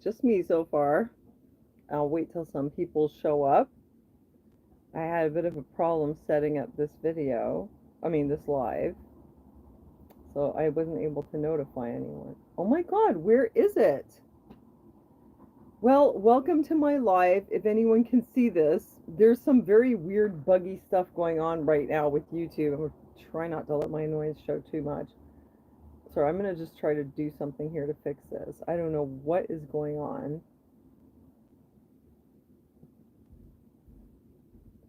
just me so far. I'll wait till some people show up. I had a bit of a problem setting up this video, this live, so I wasn't able to notify anyone. Oh my god, where is it? Well, welcome to my live. If anyone can see this, there's some very weird buggy stuff going on right now with YouTube. I'm going to try not to let my noise show too much. So I'm going to just try to do something here to fix this. I don't know what is going on.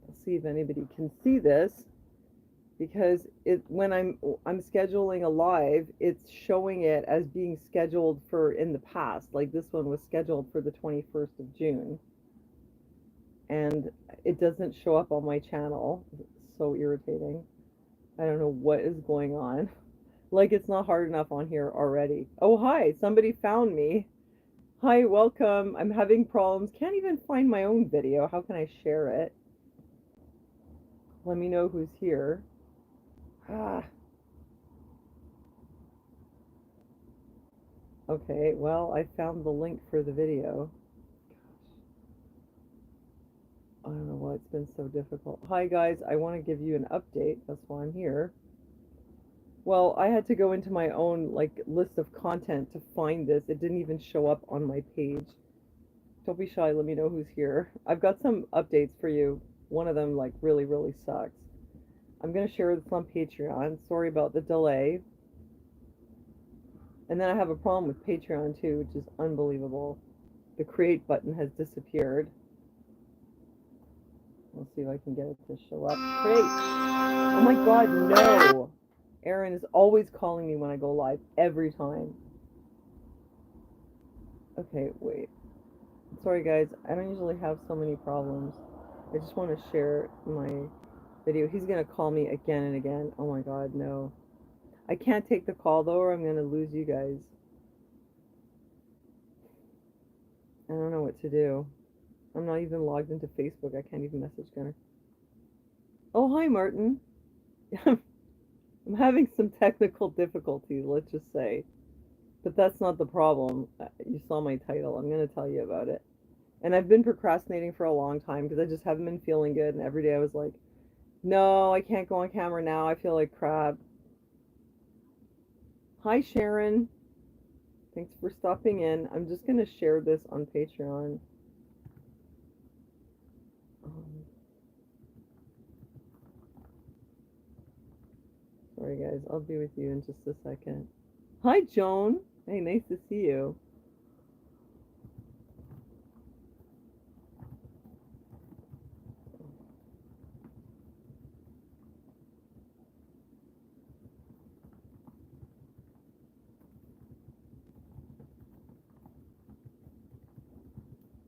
Let's see if anybody can see this, because when I'm scheduling a live, it's showing it as being scheduled for in the past. Like this one was scheduled for the 21st of June. And it doesn't show up on my channel. It's so irritating. I don't know what is going on. Like it's not hard enough on here already. Oh, hi, somebody found me. Hi, welcome. I'm having problems. Can't even find my own video. How can I share it? Let me know who's here. Ah. Okay, well, I found the link for the video. I don't know why it's been so difficult. Hi guys, I want to give you an update. That's why I'm here. Well, I had to go into my own list of content to find this. It didn't even show up on my page. Don't be shy, let me know who's here. I've got some updates for you. One of them really, really sucks. I'm going to share this on Patreon. Sorry about the delay. And then I have a problem with Patreon too, which is unbelievable. The create button has disappeared. Let's see if I can get it to show up. Create. Oh my god, no. Aaron is always calling me when I go live, every time. Okay, wait. Sorry guys, I don't usually have so many problems. I just want to share my video. He's going to call me again and again. Oh my god, no. I can't take the call though, or I'm going to lose you guys. I don't know what to do. I'm not even logged into Facebook. I can't even message Gunnar. Oh, hi, Martin. I'm having some technical difficulties, let's just say. But that's not the problem. You saw my title. I'm going to tell you about it. And I've been procrastinating for a long time because I just haven't been feeling good. And every day I was like, no, I can't go on camera now. I feel like crap. Hi, Sharon. Thanks for stopping in. I'm just going to share this on Patreon. Sorry, guys. I'll be with you in just a second. Hi, Joan. Hey, nice to see you.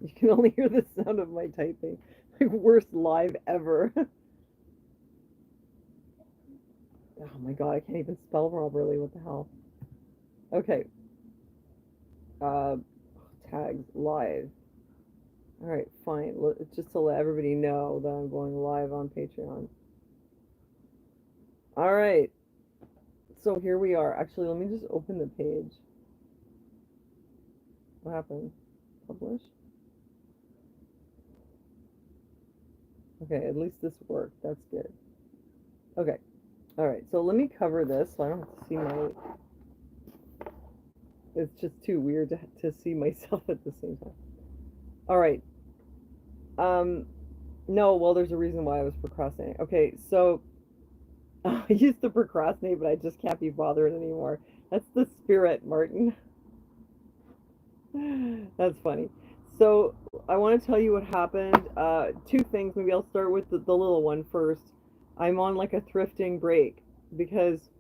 You can only hear the sound of my typing. Like, worst live ever. Oh my god, I can't even spell properly. What the hell? Okay. Tags live. Alright, fine. Just to let everybody know that I'm going live on Patreon. Alright. So here we are. Actually, let me just open the page. What happened? Publish? Okay, at least this worked. That's good. Okay. Alright, so let me cover this so I don't have to see my... It's just too weird to see myself at the same time. Alright. No, well, there's a reason why I was procrastinating. Okay, so... I used to procrastinate, but I just can't be bothered anymore. That's the spirit, Martin. That's funny. So I want to tell you what happened. Two things. Maybe I'll start with the little one first. I'm on like a thrifting break because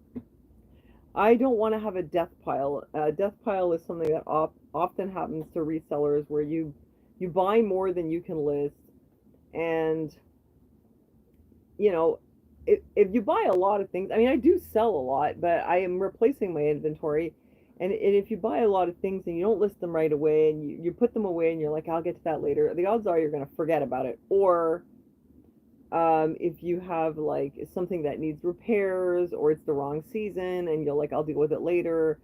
I don't want to have a death pile. A death pile is something that often happens to resellers where you buy more than you can list, and you know, if you buy a lot of things, I mean, I do sell a lot, but I am replacing my inventory. And if you buy a lot of things and you don't list them right away and you put them away and you're like, I'll get to that later, the odds are you're going to forget about it. Or if you have like something that needs repairs or it's the wrong season and you're like, I'll deal with it later.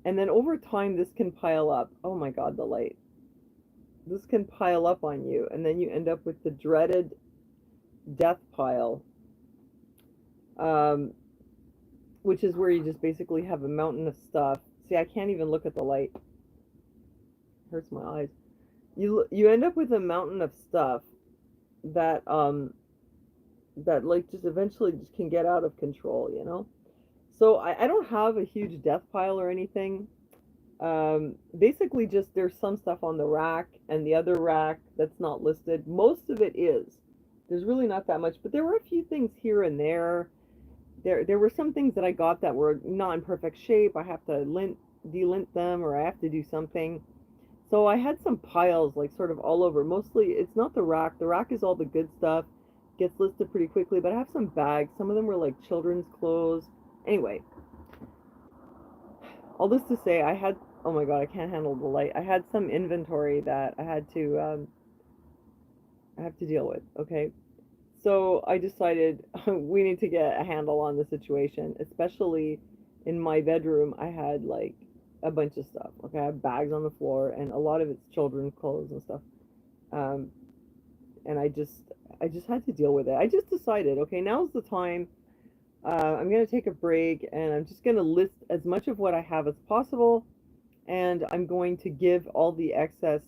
And then over time, this can pile up. Oh my God, the light. This can pile up on you, and then you end up with the dreaded death pile, um, which is where you just basically have a mountain of stuff. See, I can't even look at the light. It hurts my eyes. You end up with a mountain of stuff that that like just eventually just can get out of control, you know? So I don't have a huge death pile or anything. Basically just there's some stuff on the rack and the other rack that's not listed. Most of it is. There's really not that much, but there were a few things here and there. There were some things that I got that were not in perfect shape. I have to delint them, or I have to do something. So I had some piles like sort of all over. Mostly it's not the rack. The rack is all the good stuff. Gets listed pretty quickly, but I have some bags. Some of them were like children's clothes. Anyway, all this to say, I had, oh my God, I can't handle the light. I had some inventory that I have to deal with. Okay. So I decided we need to get a handle on the situation, especially in my bedroom. I had like a bunch of stuff. Okay. I have bags on the floor, and a lot of it's children's clothes and stuff. Um, and I just had to deal with it. I just decided, okay, now's the time. I'm going to take a break, and I'm just going to list as much of what I have as possible, and I'm going to give all the excess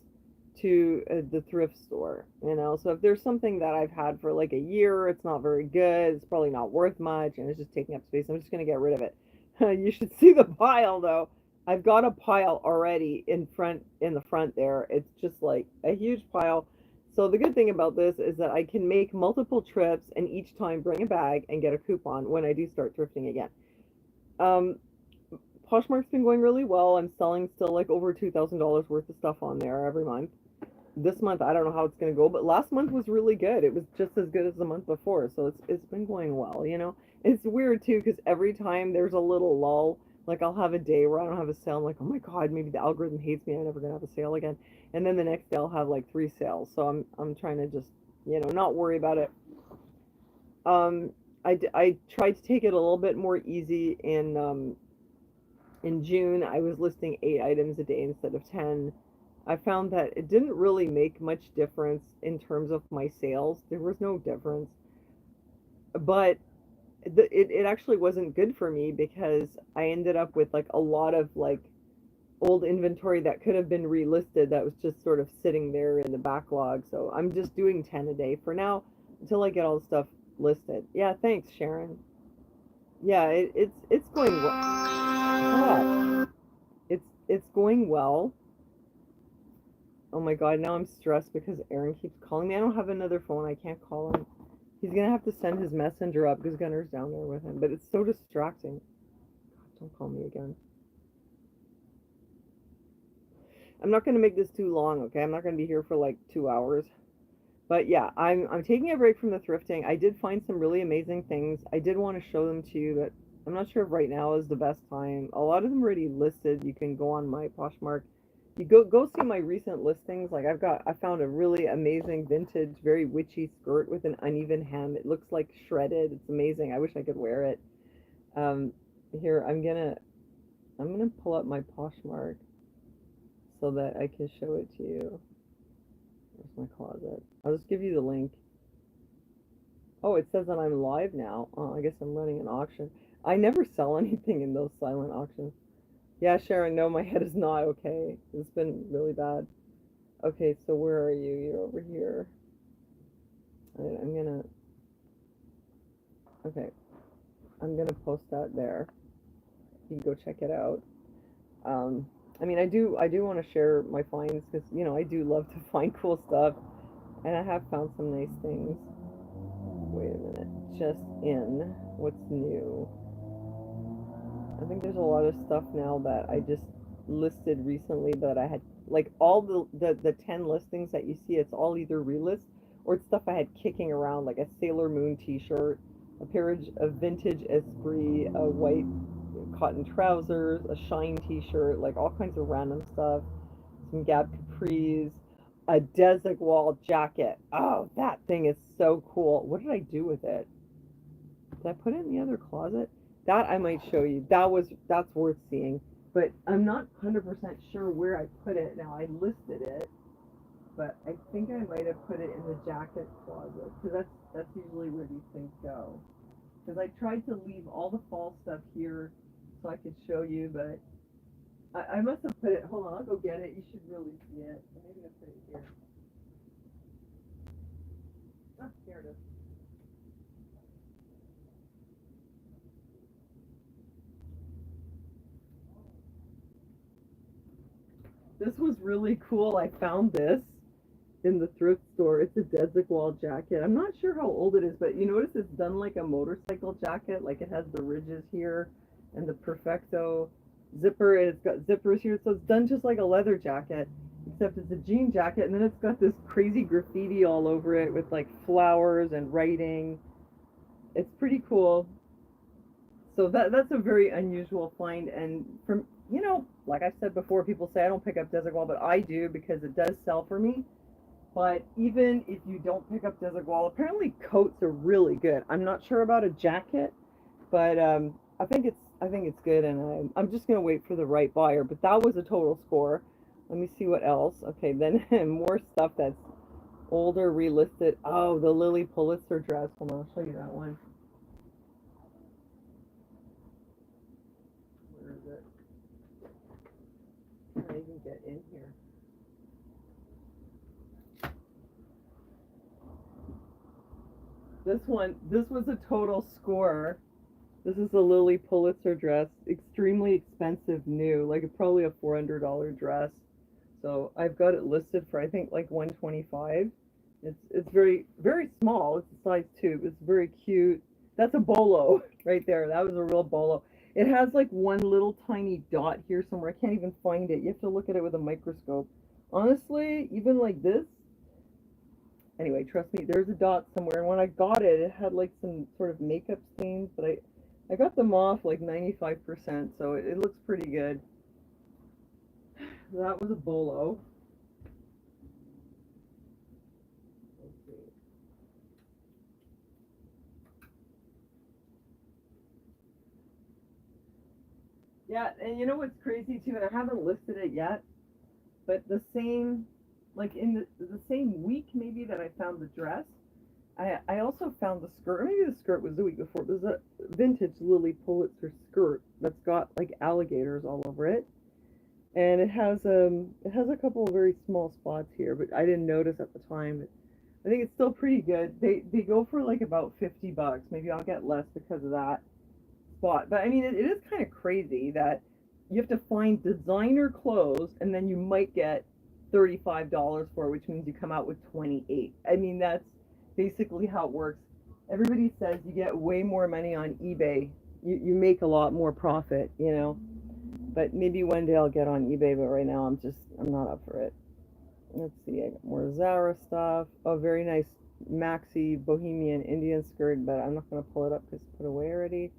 to the thrift store, you know. So if there's something that I've had for like a year, it's not very good, it's probably not worth much, and it's just taking up space, I'm just going to get rid of it. You should see the pile though. I've got a pile already in the front there. It's just like a huge pile. So the good thing about this is that I can make multiple trips and each time bring a bag and get a coupon when I do start thrifting again. Um, Poshmark's been going really well. I'm selling still like over $2,000 worth of stuff on there every month. This month I don't know how it's going to go, but last month was really good. It was just as good as the month before, so it's been going well, you know. It's weird too because every time there's a little lull, like I'll have a day where I don't have a sale. I'm like, oh my God, maybe the algorithm hates me. I'm never gonna have a sale again. And then the next day I'll have like 3 sales. So I'm trying to just, you know, not worry about it. Um, I tried to take it a little bit more easy in June. I was listing 8 items a day instead of 10. I found that it didn't really make much difference in terms of my sales. There was no difference, but it actually wasn't good for me because I ended up with like a lot of like old inventory that could have been relisted that was just sort of sitting there in the backlog. So I'm just doing 10 a day for now until I get all the stuff listed. Yeah, thanks, Sharon. Yeah, it's going well. It's going well. Oh my God, now I'm stressed because Aaron keeps calling me. I don't have another phone. I can't call him. He's gonna have to send his messenger up because Gunner's down there with him. But it's so distracting. God, don't call me again. I'm not gonna make this too long, okay? I'm not gonna be here for like 2 hours. But yeah, I'm taking a break from the thrifting. I did find some really amazing things. I did want to show them to you, but I'm not sure if right now is the best time. A lot of them are already listed. You can go on my Poshmark. You go see my recent listings. Like I found a really amazing vintage, very witchy skirt with an uneven hem. It looks like shredded. It's amazing. I wish I could wear it. Um, Here I'm gonna pull up my Poshmark so that I can show it to you. Where's my closet? I'll just give you the link. Oh, it says that I'm live now. Oh, I guess I'm running an auction. I never sell anything in those silent auctions. Yeah, Sharon, no, my head is not okay. It's been really bad. Okay, so where are you? You're over here. Okay, I'm gonna post that there. You can go check it out. Um, I mean, I do want to share my finds because, you know, I do love to find cool stuff, and I have found some nice things. Wait a minute, just in what's new. I think there's a lot of stuff now that I just listed recently that I had, like all the 10 listings that you see, it's all either relist or it's stuff I had kicking around, like a Sailor Moon t-shirt, a pair of vintage Esprit, a white cotton trousers, a Shine t-shirt, like all kinds of random stuff, some Gap capris, a Desigual jacket. Oh, that thing is so cool. What did I do with it? Did I put it in the other closet? That I might show you. That's worth seeing. but I'm not 100% sure where I put it. Now I listed it, but I think I might have put it in the jacket closet because that's usually where these things go. Because I tried to leave all the fall stuff here so I could show you, but I must have put it. Hold on, I'll go get it. You should really see it. Maybe I'll put it here. Ah, here it is. This was really cool. I found this in the thrift store. It's a Desigual jacket. I'm not sure how old it is, but you notice it's done like a motorcycle jacket. Like it has the ridges here and the perfecto zipper, and it's got zippers here. So it's done just like a leather jacket, except it's a jean jacket, and then it's got this crazy graffiti all over it with like flowers and writing. It's pretty cool. So that's a very unusual find, and from like I said before, people say I don't pick up Desigual, but I do because it does sell for me. But even if you don't pick up Desigual, apparently coats are really good. I'm not sure about a jacket, but I think it's good, and I'm just gonna wait for the right buyer. But that was a total score. Let me see what else. Okay, then more stuff that's older, relisted. Oh, the Lily Pulitzer dress. Hold on, I'll show you that one. Where is it? Can I even get in here? This was a total score. This is a Lily Pulitzer dress, extremely expensive new, like probably a $400 dress. So I've got it listed for I think like 125. It's very small. It's a size 2. It's very cute. That's a bolo right there. That was a real bolo. It has like one little tiny dot here somewhere. I can't even find it. You have to look at it with a microscope. Honestly, even like this, anyway, trust me, there's a dot somewhere. And when I got it, it had like some sort of makeup stains, but I got them off like 95%, so it looks pretty good. That was a bolo. Let's see. Yeah, and you know what's crazy too, and I haven't listed it yet, but the same, like in the same week maybe that I found the dress, I also found the skirt. Or maybe the skirt was the week before. It was a vintage Lily Pulitzer skirt that's got like alligators all over it, and it has a couple of very small spots here, but I didn't notice at the time. I think it's still pretty good. They go for like about $50. Maybe I'll get less because of that spot. But I mean, it is kind of crazy that you have to find designer clothes and then you might get $35 for it, which means you come out with 28. I mean, that's basically how it works. Everybody says you get way more money on eBay. You make a lot more profit. But maybe one day I'll get on eBay, but right now I'm not up for it. Let's see, I got more Zara stuff. Oh, very nice maxi bohemian Indian skirt, but I'm not going to pull it up because it's put away already.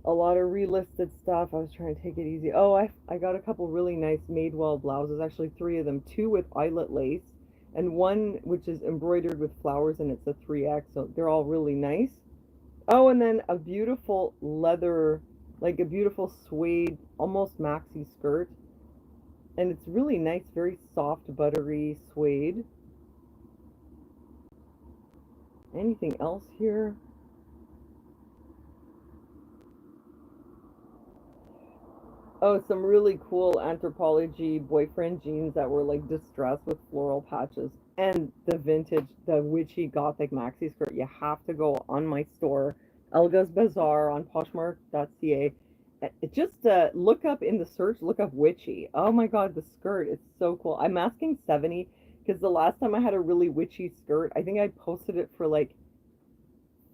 A lot of relisted stuff. I was trying to take it easy. Oh, I got a couple really nice Madewell blouses, actually three of them, two with eyelet lace, and one which is embroidered with flowers, and it's a 3X, so they're all really nice. Oh, and then a beautiful leather, like a beautiful suede, almost maxi skirt, and it's really nice, very soft, buttery suede. Anything else here? Oh, some really cool Anthropology boyfriend jeans that were like distressed with floral patches. And the vintage, the witchy gothic maxi skirt. You have to go on my store, Elga's Bazaar on Poshmark.ca. Just look up in the search, look up witchy. Oh my God, the skirt. It's so cool. I'm asking 70 because the last time I had a really witchy skirt, I think I posted it for like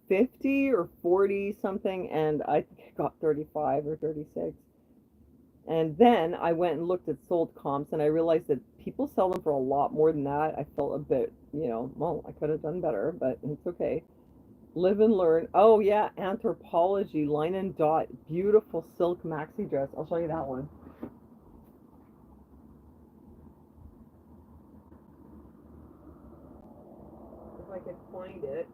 50 or 40 something, and I think I got 35 or 36. And then I went and looked at sold comps, and I realized that people sell them for a lot more than that. I felt a bit, well, I could have done better, but it's okay. Live and learn. Oh yeah, Anthropology, line and dot, beautiful silk maxi dress. I'll show you that one. If I can find it.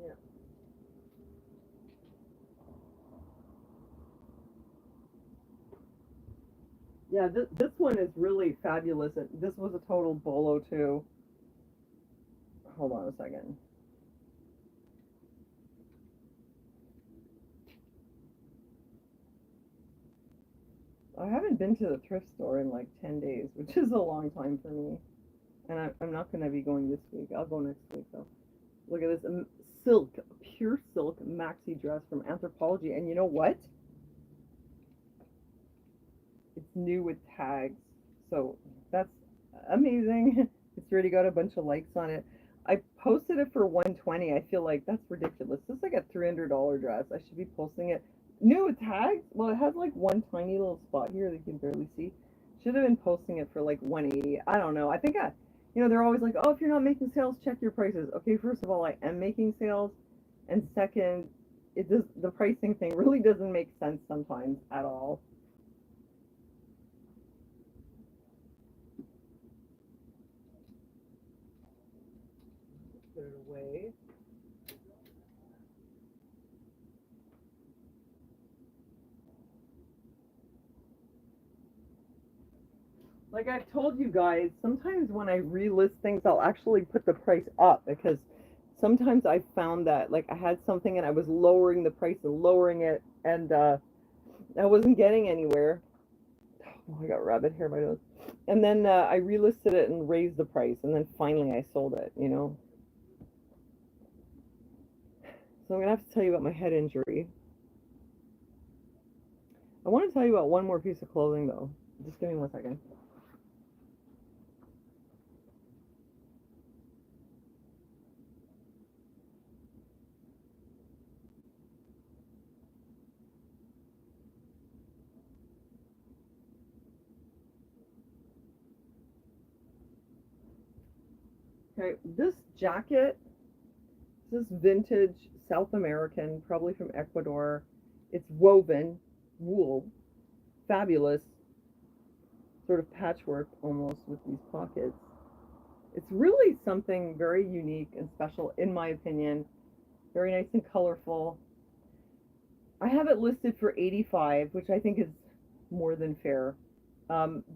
Yeah. Yeah, this one is really fabulous. This was a total bolo too. Hold on a second. I haven't been to the thrift store in like 10 days, which is a long time for me. And I'm not going to be going this week. I'll go next week though. Look at this silk, pure silk maxi dress from Anthropologie. And you know what? It's new with tags. So that's amazing. It's already got a bunch of likes on it. I posted it for 120. I feel like that's ridiculous. This is like a $300 dress. I should be posting it. New with tags? Well, it has like one tiny little spot here that you can barely see. Should have been posting it for like 180. I don't know. I think they're always like, oh, if you're not making sales, check your prices. Okay, first of all, I am making sales. And second, the pricing thing really doesn't make sense sometimes at all. Put it away. Like I've told you guys, sometimes when I relist things, I'll actually put the price up because sometimes I found that like I had something and I was lowering the price and lowering it, and I wasn't getting anywhere. Oh, I got rabbit hair in my nose. And then I relisted it and raised the price, and then finally I sold it. So I'm gonna have to tell you about my head injury. I want to tell you about one more piece of clothing though. Just give me 1 second. Okay, this jacket, this is vintage South American, probably from Ecuador. It's woven wool, fabulous, sort of patchwork almost with these pockets. It's really something very unique and special, in my opinion. Very nice and colorful. I have it listed for 85, which I think is more than fair.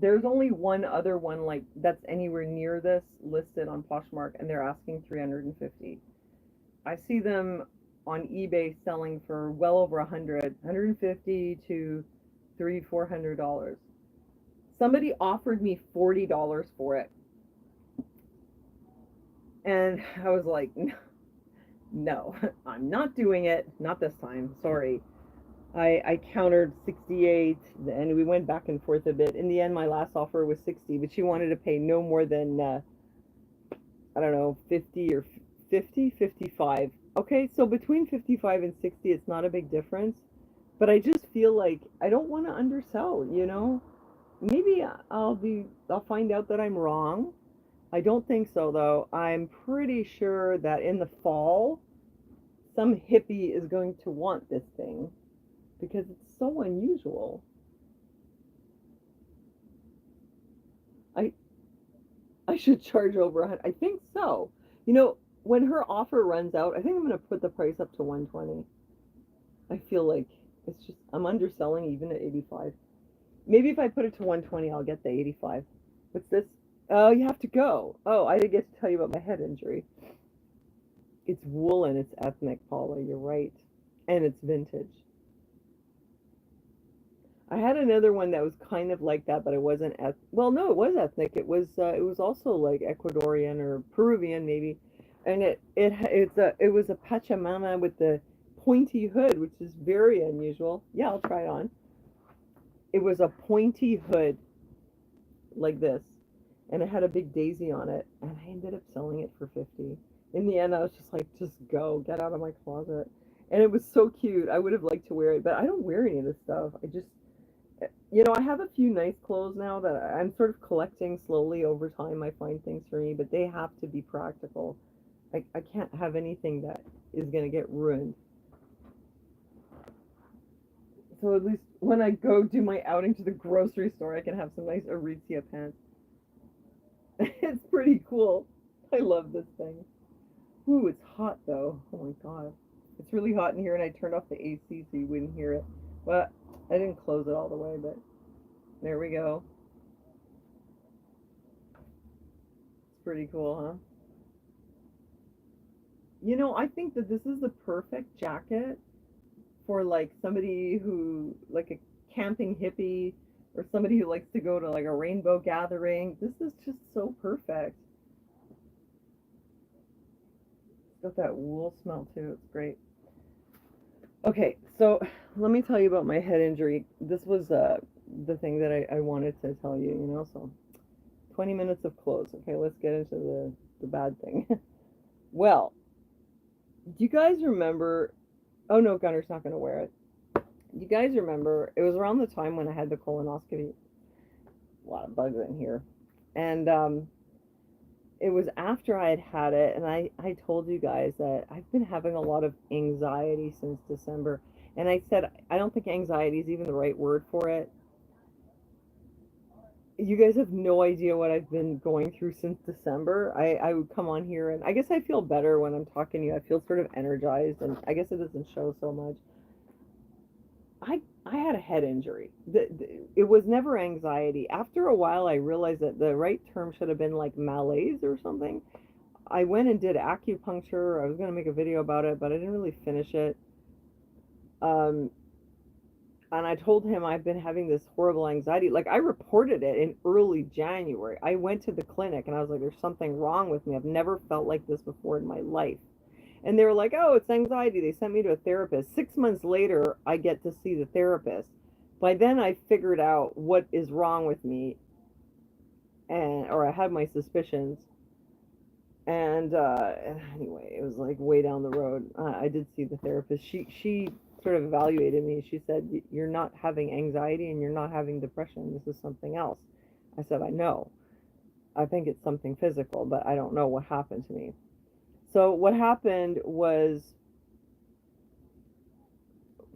There's only one other one like that's anywhere near this listed on Poshmark, and they're asking 350. I see them on eBay selling for well over 150 to $300-400. Somebody offered me $40 for it, and I was like, no, I'm not doing it. Not this time. Sorry. I countered 68, and we went back and forth a bit. In the end, my last offer was 60, but she wanted to pay no more than I don't know, 50 or 50, 55. Okay, so between 55 and 60, it's not a big difference. But I just feel like I don't want to undersell. Maybe I'll find out that I'm wrong. I don't think so, though. I'm pretty sure that in the fall, some hippie is going to want this thing because it's so unusual. I I should charge over 100. I think so. When her offer runs out, I think I'm going to put the price up to 120. I feel like it's just I'm underselling even at 85. Maybe if I put it to 120, I'll get the 85. What's this? Oh, you have to go. Oh, I didn't get to tell you about my head injury. It's woolen, it's ethnic, Paula. You're right, and it's vintage. I had another one that was kind of like that, but it wasn't well. No, it was ethnic. It was also like Ecuadorian or Peruvian maybe, and it was a Pachamama with the pointy hood, which is very unusual. Yeah, I'll try it on. It was a pointy hood like this, and it had a big daisy on it, and I ended up selling it for 50. In the end, I was just like, just go, get out of my closet. And it was so cute. I would have liked to wear it, but I don't wear any of this stuff. I have a few nice clothes now that I'm sort of collecting slowly over time. I find things for me, but they have to be practical. I can't have anything that is going to get ruined. So at least when I go do my outing to the grocery store, I can have some nice Aritzia pants. It's pretty cool. I love this thing. Ooh, it's hot though. Oh my god. It's really hot in here, and I turned off the AC so you wouldn't hear it. But I didn't close it all the way, but There we go. It's pretty cool, huh? You know, I think that this is the perfect jacket for like somebody who, like a camping hippie, or somebody who likes to go to like a rainbow gathering. This is just so perfect. It's got that wool smell too. It's great. Okay, so let me tell you about my head injury. This was the thing that I wanted to tell you, you know. So 20 minutes of clothes. Okay, let's get into the bad thing. Well, do you guys remember? Oh no, Gunner's not going to wear it. You guys remember? It was around the time when I had the colonoscopy. A lot of bugs in here, and it was after I had had it, and I told you guys that I've been having a lot of anxiety since December. And I said, I don't think anxiety is even the right word for it. You guys have no idea what I've been going through since December. I would come on here, and I guess I feel better when I'm talking to you. I feel sort of energized, and I guess it doesn't show so much. I had a head injury. It was never anxiety. After a while, I realized that the right term should have been like malaise or something. I went and did acupuncture. I was going to make a video about it, but I didn't really finish it. Um, and I told him I've been having this horrible anxiety. Like, I reported it in early January. I went to the clinic and I was like, there's something wrong with me. I've never felt like this before in my life. And they were like, oh, it's anxiety. They sent me to a therapist. 6 months later, I get to see the therapist. By then, I figured out what is wrong with me, and or I had my suspicions. And anyway, it was like way down the road. I did see the therapist. She sort of evaluated me. She said, you're not having anxiety and you're not having depression. This is something else. I said, I know. I think it's something physical, but I don't know what happened to me. So what happened was,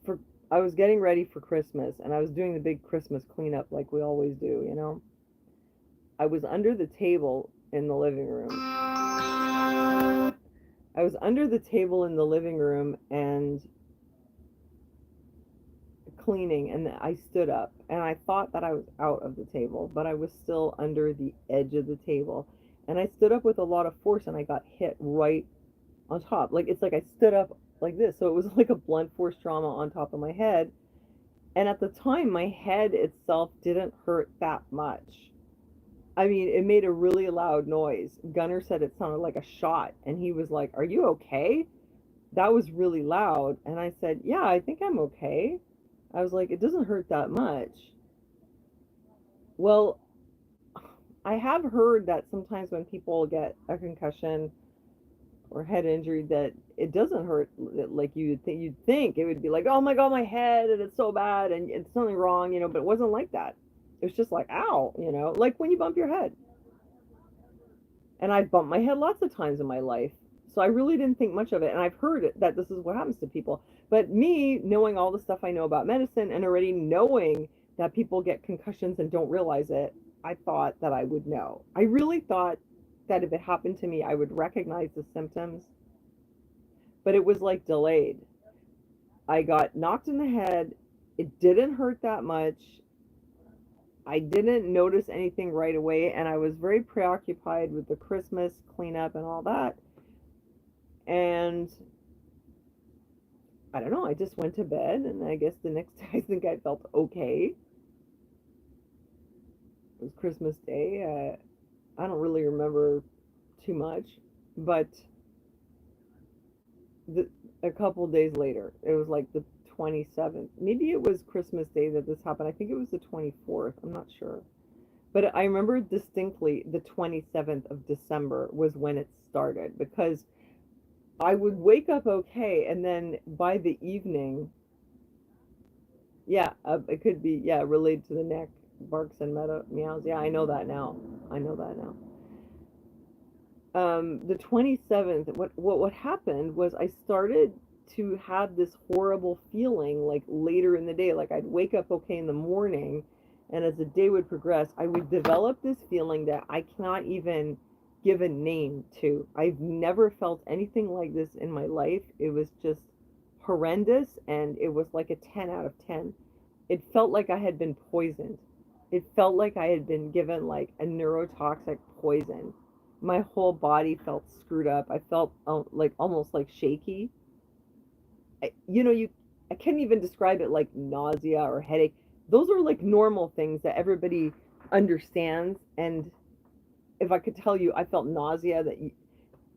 for I was getting ready for Christmas, and I was doing the big Christmas cleanup like we always do, you know. I was under the table in the living room. I was under the table in the living room and cleaning, and I stood up, and I thought that I was out of the table, but I was still under the edge of the table. And I stood up with a lot of force, and I got hit right on top. Like, it's like I stood up like this, so it was like a blunt force trauma on top of my head. And at the time, my head itself didn't hurt that much. I mean, it made a really loud noise. Gunner said it sounded like a shot, and he was like, are you okay? That was really loud. And I said, yeah, I think I'm okay. I was like, it doesn't hurt that much. Well, I have heard that sometimes when people get a concussion or head injury, that it doesn't hurt like you'd think it would be like, oh my god, my head, and it's so bad and it's something wrong, you know. But it wasn't like that. It was just like, ow, you know, like when you bump your head. And I've bumped my head lots of times in my life, so I really didn't think much of it. And I've heard that this is what happens to people. But me, knowing all the stuff I know about medicine, and already knowing that people get concussions and don't realize it, I thought that I would know. I really thought that if it happened to me, I would recognize the symptoms. But it was like delayed. I got knocked in the head. It didn't hurt that much. I didn't notice anything right away, and I was very preoccupied with the Christmas cleanup and all that. And I don't know, I just went to bed, and I guess the next day I think I felt okay. It was Christmas Day. I don't really remember too much, but the, a couple days later, it was like the 27th. Maybe it was Christmas Day that this happened. I think it was the 24th. I'm not sure. But I remember distinctly the 27th of December was when it started, because I would wake up okay, and then by the evening, yeah, it could be, yeah, related to the neck, barks and meows. Yeah, I know that now. I know that now. The 27th, what happened was I started to have this horrible feeling like later in the day. Like, I'd wake up okay in the morning, and as the day would progress, I would develop this feeling that I cannot even give a name to. I've never felt anything like this in my life. It was just horrendous, and it was like a 10 out of 10. It felt like I had been poisoned. It felt like I had been given like a neurotoxic poison. My whole body felt screwed up. I felt like almost like shaky. You, I can't even describe it like nausea or headache. Those are like normal things that everybody understands. And if I could tell you, I felt nausea,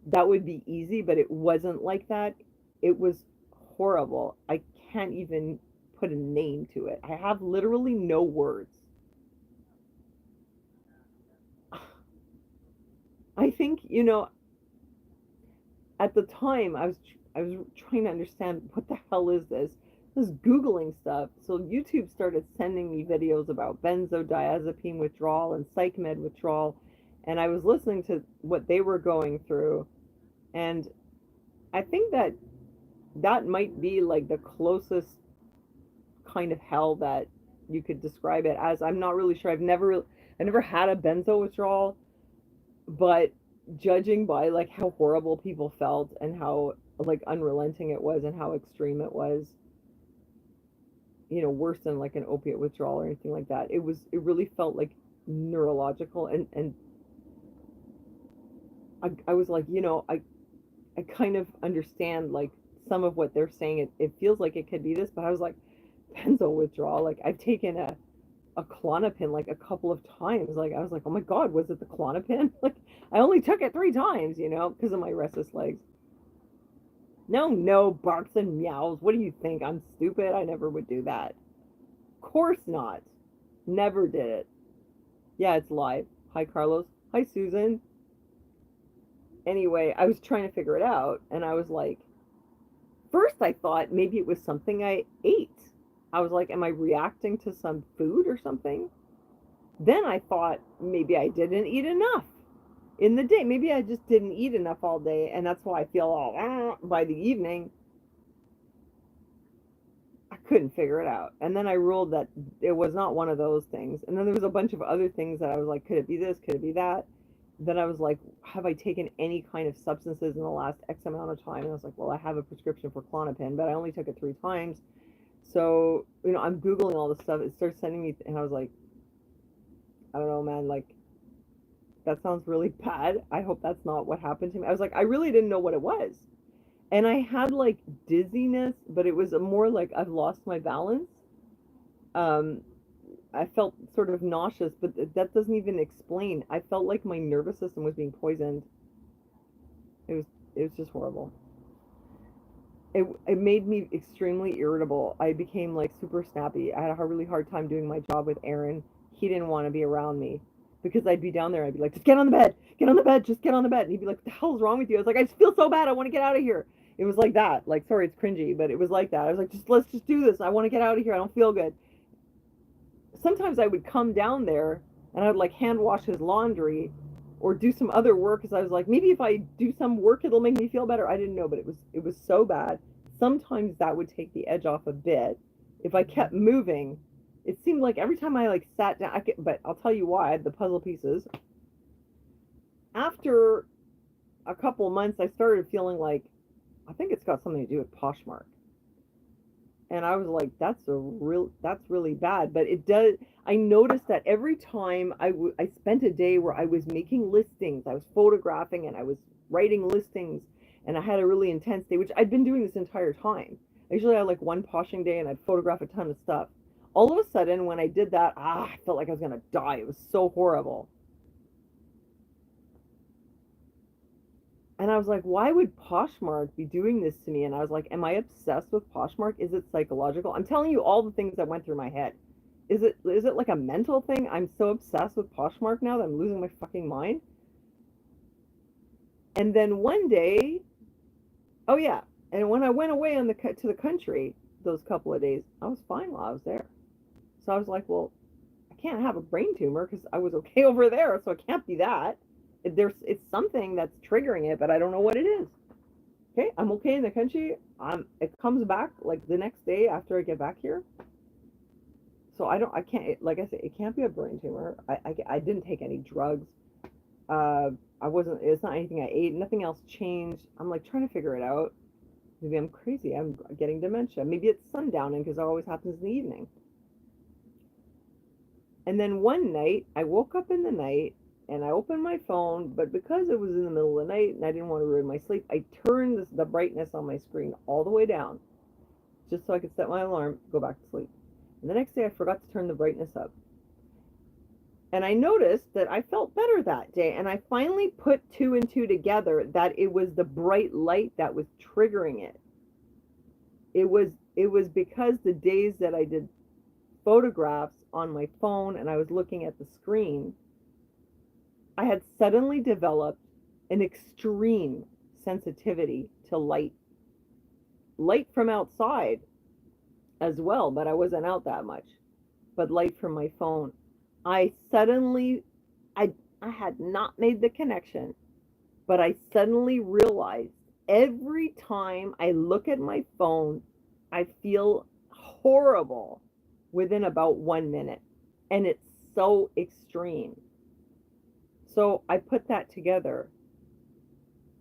that would be easy, but it wasn't like that. It was horrible. I can't even put a name to it. I have literally no words. I think, at the time I was trying to understand what the hell is this. I was googling stuff. So YouTube started sending me videos about benzodiazepine withdrawal and psych med withdrawal, and I was listening to what they were going through, and I think that that might be like the closest kind of hell that you could describe it as. I'm not really sure. I never had a benzo withdrawal, but judging by like how horrible people felt and how like unrelenting it was and how extreme it was, worse than like an opiate withdrawal or anything like that. It really felt like neurological, and I was like, I kind of understand like some of what they're saying. It feels like it could be this, but I was like, benzo withdrawal, like I've taken a Klonopin like a couple of times. Like I was like, oh my god, was it the Klonopin? Like I only took it 3 times, because of my restless legs. No, no, barks and meows. What do you think? I'm stupid. I never would do that. Of course not. Never did it. Yeah, it's live. Hi, Carlos. Hi, Susan. Anyway, I was trying to figure it out, and I was like, first I thought maybe it was something I ate. I was like, am I reacting to some food or something? Then I thought maybe I didn't eat enough in the day. Maybe I just didn't eat enough all day, and that's why I feel all by the evening. I couldn't figure it out. And then I ruled that it was not one of those things. And then there was a bunch of other things that I was like, could it be this? Could it be that? Then I was like, have I taken any kind of substances in the last X amount of time? And I was like, well, I have a prescription for Klonopin, but I only took it 3 times. So, I'm Googling all this stuff. It starts sending me, and I was like, I don't know, man, like, that sounds really bad. I hope that's not what happened to me. I was like, I really didn't know what it was. And I had like dizziness, but it was more like I've lost my balance. Um, I felt sort of nauseous, but that doesn't even explain. I felt like my nervous system was being poisoned. It was it was just horrible. It made me extremely irritable. I became like super snappy. I had a really hard time doing my job with Aaron. He didn't want to be around me because I'd be down there. I'd be like, just get on the bed, get on the bed, just get on the bed. And he'd be like, what the hell's wrong with you? I was like, I just feel so bad. I want to get out of here. It was like that. Like, sorry, it's cringy, but it was like that. I was like, let's just do this. I want to get out of here. I don't feel good. Sometimes I would come down there and I would like hand wash his laundry or do some other work because I was like, maybe if I do some work, it'll make me feel better. I didn't know, but it was so bad. Sometimes that would take the edge off a bit. If I kept moving, it seemed like every time I like sat down, but I'll tell you why. The puzzle pieces. After a couple of months, I started feeling like I think it's got something to do with Poshmark. And I was like, that's really bad. But it does. I noticed that every time I spent a day where I was making listings, I was photographing and I was writing listings, and I had a really intense day, which I'd been doing this entire time. I usually had like one poshing day and I'd photograph a ton of stuff. All of a sudden, when I did that, I felt like I was gonna die. It was so horrible. And I was like, why would Poshmark be doing this to me? And I was like, am I obsessed with Poshmark? Is it psychological? I'm telling you all the things that went through my head. Is it like a mental thing? I'm so obsessed with Poshmark now that I'm losing my fucking mind. And then one day, oh yeah, and when I went away to the country those couple of days, I was fine while I was there. So I was like, well, I can't have a brain tumor because I was okay over there, so it can't be that. It's something that's triggering it, but I don't know what it is. Okay, I'm okay in the country. It comes back like the next day after I get back here. So I can't, like I said, it can't be a brain tumor. I didn't take any drugs. I wasn't, it's not anything I ate. Nothing else changed. I'm like trying to figure it out. Maybe I'm crazy. I'm getting dementia. Maybe it's sundowning because it always happens in the evening. And then one night, I woke up in the night and I opened my phone, but because it was in the middle of the night and I didn't want to ruin my sleep, I turned the brightness on my screen all the way down just so I could set my alarm, go back to sleep. And the next day, I forgot to turn the brightness up. And I noticed that I felt better that day. And I finally put two and two together that it was the bright light that was triggering it. It was because the days that I did photographs on my phone and I was looking at the screen, I had suddenly developed an extreme sensitivity to light. Light from outside as well, but I wasn't out that much. But light from my phone. I suddenly I I had not made the connection, but I suddenly realized every time I look at my phone, I feel horrible within about 1 minute. And it's so extreme. So I put that together.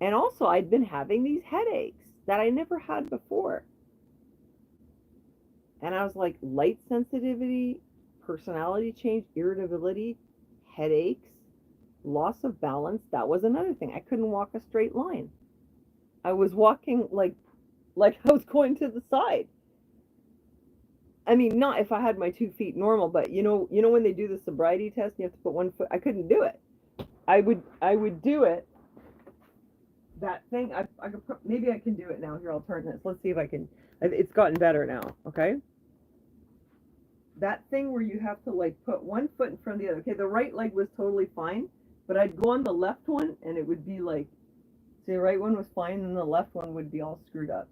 And also, I'd been having these headaches that I never had before. And I was like, light sensitivity, personality change, irritability, headaches, loss of balance. That was another thing. I couldn't walk a straight line. I was walking like I was going to the side. I mean, not if I had my 2 feet normal, but you know when they do the sobriety test, you have to put 1 foot. I couldn't do it. I would do it. That thing, I could maybe I can do it now. Here, I'll turn this. Let's see if I can. It's gotten better now. Okay. That thing where you have to like put 1 foot in front of the other. Okay, the right leg was totally fine, but I'd go on the left one and it would be like, see, the right one was fine and the left one would be all screwed up.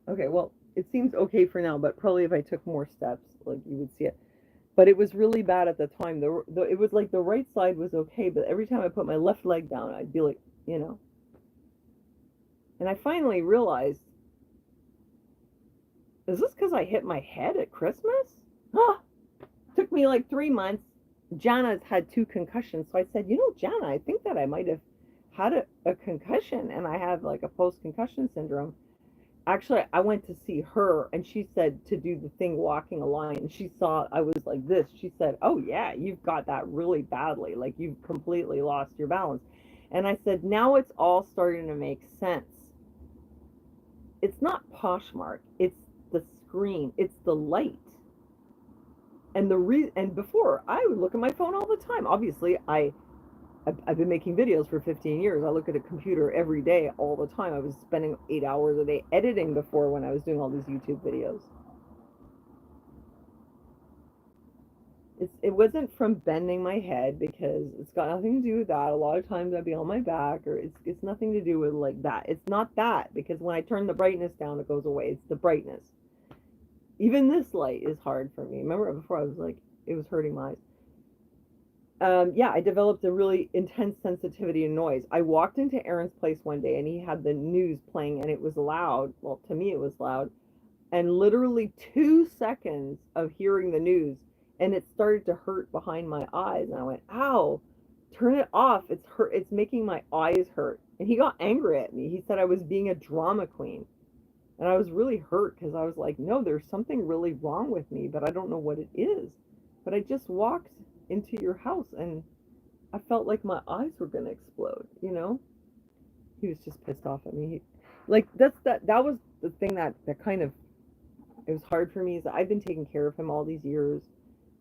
Okay, well, it seems okay for now, but probably if I took more steps, like you would see it. But it was really bad at the time. It was like the right side was okay, but every time I put my left leg down, I'd be like, you know. And I finally realized, is this because I hit my head at Christmas? Huh. Took me like 3 months. Jana's had 2 concussions. So I said, Jana, I think that I might have had a concussion and I have like a post concussion syndrome. Actually, I went to see her and she said to do the thing walking a line. And she saw I was like this. She said, oh, yeah, you've got that really badly. Like you've completely lost your balance. And I said, now it's all starting to make sense. It's not Poshmark. It's the screen. It's the light. And before I would look at my phone all the time. Obviously, I've been making videos for 15 years. I look at a computer every day, all the time. I was spending 8 hours a day editing before when I was doing all these YouTube videos. It wasn't from bending my head because it's got nothing to do with that. A lot of times I'd be on my back, or it's nothing to do with like that. It's not that because when I turn the brightness down, it goes away. It's the brightness. Even this light is hard for me. Remember before I was like, it was hurting my eyes. Yeah, I developed a really intense sensitivity to noise. I walked into Aaron's place one day and he had the news playing and it was loud. Well, to me, it was loud. And literally 2 seconds of hearing the news and it started to hurt behind my eyes. And I went, ow, turn it off. It's hurt. It's making my eyes hurt. And he got angry at me. He said I was being a drama queen. And I was really hurt because I was like, no, there's something really wrong with me, but I don't know what it is. But I just walked into your house and I felt like my eyes were going to explode. He was just pissed off at me. Like that was the thing that kind of, it was hard for me is that I've been taking care of him all these years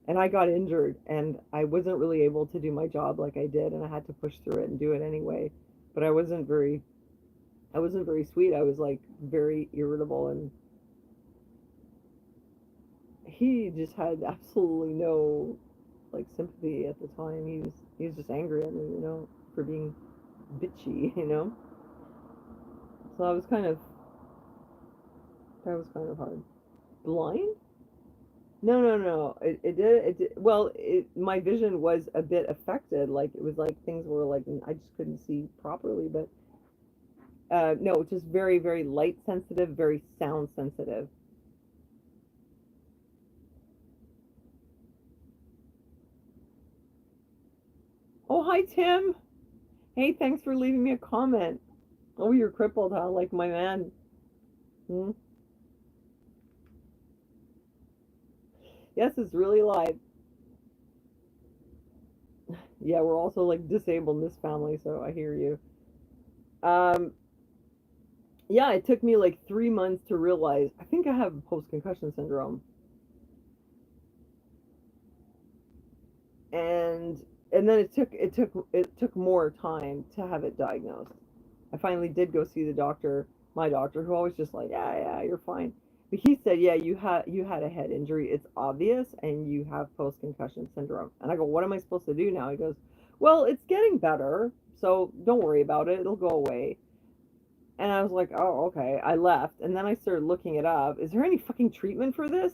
and I got injured and I wasn't really able to do my job like I did and I had to push through it and do it anyway. But I wasn't very sweet. I was like very irritable and he just had absolutely no like sympathy at the time. He was just angry at me, for being bitchy. So that was kind of hard. Blind? No, no, no. It did. Well, my vision was a bit affected. Like it was like things were like I just couldn't see properly. But no, just very, very light sensitive, very sound sensitive. Oh, hi, Tim. Hey, thanks for leaving me a comment. Oh, you're crippled, huh? Like my man. Hmm? Yes, it's really live. Yeah, we're also like disabled in this family, so I hear you. Um, yeah, it took me like 3 months to realize I think I have post-concussion syndrome, and and then it took more time to have it diagnosed. I finally did go see the doctor, my doctor, who always just like, yeah, yeah, you're fine. But he said, yeah, you had a head injury. It's obvious, and you have post concussion syndrome. And I go, what am I supposed to do now? He goes, well, it's getting better, so don't worry about it. It'll go away. And I was like, oh, okay. I left, and then I started looking it up. Is there any fucking treatment for this?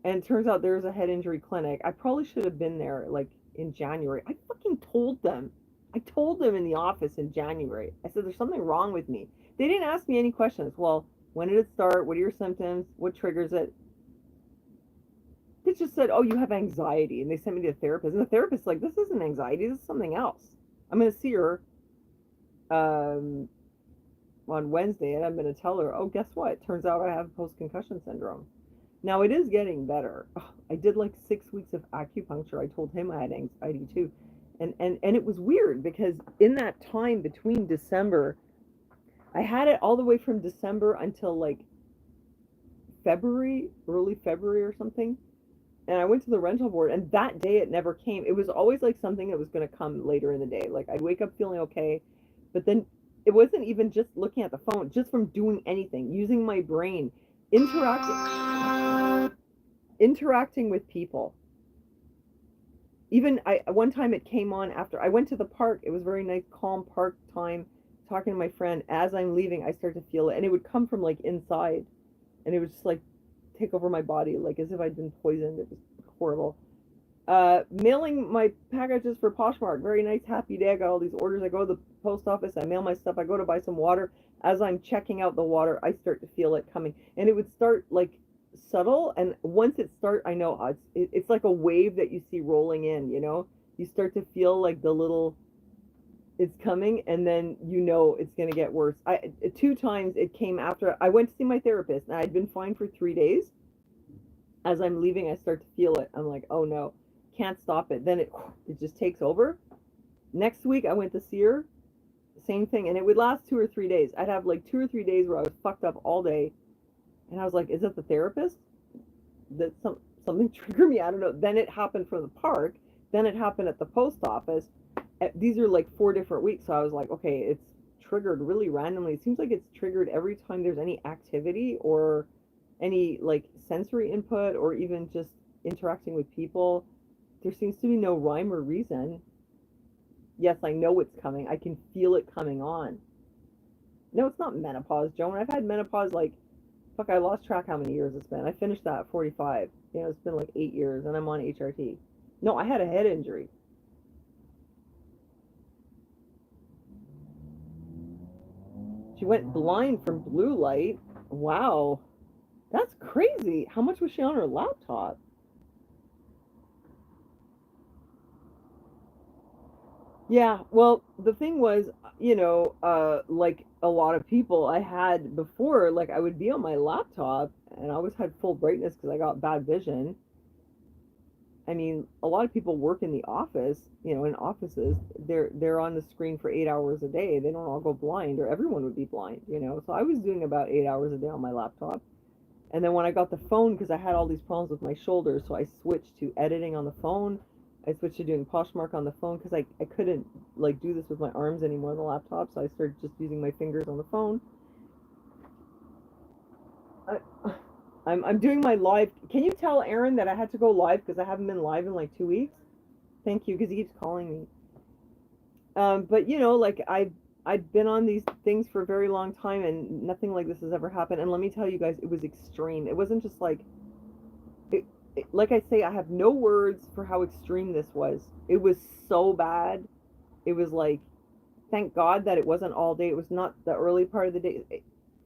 And it turns out there's a head injury clinic. I probably should have been there like in January. I fucking told them. I told them in the office in January. I said, there's something wrong with me. They didn't ask me any questions. Well, when did it start? What are your symptoms? What triggers it? They just said, oh, you have anxiety. And they sent me to a therapist. And the therapist's like, this isn't anxiety. This is something else. I'm going to see her um, on Wednesday, and I'm going to tell her, oh, guess what? It turns out I have post concussion syndrome. Now it is getting better. I did like 6 weeks of acupuncture. I told him I had anxiety too. And it was weird because in that time between December, I had it all the way from December until like February, early February or something. And I went to the rental board, and that day it never came. It was always like something that was going to come later in the day. Like I'd wake up feeling okay, but then it wasn't even just looking at the phone, just from doing anything, using my brain, interacting with people. Even I one time it came on after I went to the park. It was very nice, calm park time, talking to my friend. As I'm leaving, I start to feel it, and it would come from like inside, and it would just like take over my body, like as if I'd been poisoned. It was horrible. Mailing my packages for Poshmark. Very nice, happy day. I got all these orders. I go to the post office. I mail my stuff. I go to buy some water. As I'm checking out the water, I start to feel it coming, and it would start like subtle. And once it start, I know it's like a wave that you see rolling in. You start to feel like the little it's coming, and then it's gonna get worse. I 2 times it came after I went to see my therapist, and I'd been fine for 3 days. As I'm leaving, I start to feel it. I'm like, oh no, can't stop it. Then it just takes over. Next week, I went to see her, same thing, and it would last 2 or 3 days. I'd have like 2 or 3 days where I was fucked up all day, and I was like, is it the therapist? That something triggered me? I don't know. Then it happened from the park. Then it happened at the post office. These are like 4 different weeks, so I was like, okay, it's triggered really randomly. It seems like it's triggered every time there's any activity or any like sensory input or even just interacting with people. There seems to be no rhyme or reason. Yes, I know it's coming. I can feel it coming on. No, it's not menopause, Joan. I've had menopause like, fuck, I lost track how many years it's been. I finished that at 45. It's been like 8 years, and I'm on HRT. No, I had a head injury. She went blind from blue light. Wow. That's crazy. How much was she on her laptop? Yeah, well, the thing was, like a lot of people I had before, like I would be on my laptop and I always had full brightness because I got bad vision. I mean, a lot of people work in the office, in offices, they're on the screen for 8 hours a day. They don't all go blind, or everyone would be blind. So I was doing about 8 hours a day on my laptop. And then when I got the phone, because I had all these problems with my shoulders, so I switched to editing on the phone. I switched to doing Poshmark on the phone because I couldn't like do this with my arms anymore on the laptop, so I started just using my fingers on the phone. I, I'm doing my live. Can you tell Aaron that I had to go live because I haven't been live in like 2 weeks? Thank you, because he keeps calling me. But like I've been on these things for a very long time, and nothing like this has ever happened. And let me tell you guys, it was extreme. It wasn't just like like I say, I have no words for how extreme this was. It was so bad. It was like, thank God that it wasn't all day. It was not the early part of the day.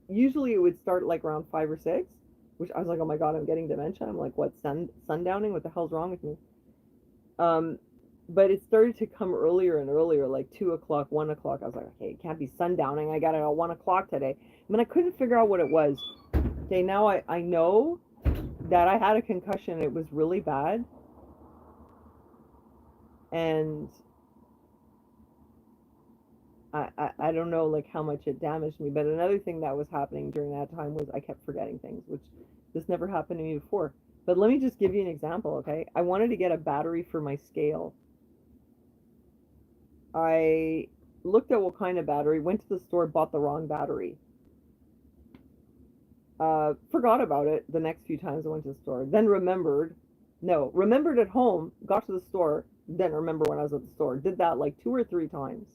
Usually it would start like around 5 or 6, which I was like, oh my God, I'm getting dementia. I'm like, what, sundowning? What the hell's wrong with me? But it started to come earlier and earlier, like 2 o'clock, 1 o'clock. I was like, okay, it can't be sundowning. I got it at 1 o'clock today. I mean, I couldn't figure out what it was. Okay, now I know that I had a concussion. It was really bad. And I don't know like how much it damaged me, but another thing that was happening during that time was I kept forgetting things, which this never happened to me before. But let me just give you an example, okay? I wanted to get a battery for my scale. I looked at what kind of battery, went to the store, bought the wrong battery. Forgot about it the next few times I went to the store. Then remembered, no, remembered at home, got to the store, then remember when I was at the store. Did that like 2 or 3 times.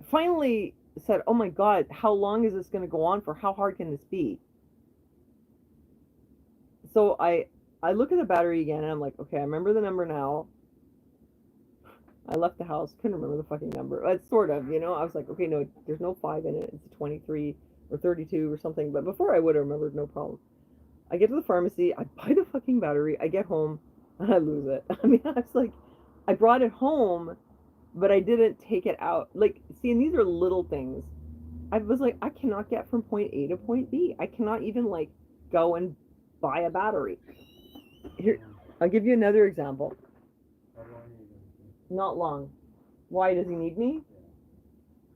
Finally said, "Oh my God, how long is this going to go on for? How hard can this be?" So I look at the battery again and I'm like, okay, I remember the number now. I left the house, couldn't remember the fucking number. It's sort of, you know, I was like, okay, no, there's no 5 in it. It's a 23 or 32 or something. But before I would have remembered, no problem. I get to the pharmacy, I buy the fucking battery, I get home, and I lose it. I mean, I was like, I brought it home, but I didn't take it out. Like, see, and these are little things. I was like, I cannot get from point A to point B. I cannot even, like, go and buy a battery. Here, I'll give you another example. Not long. Why does he need me?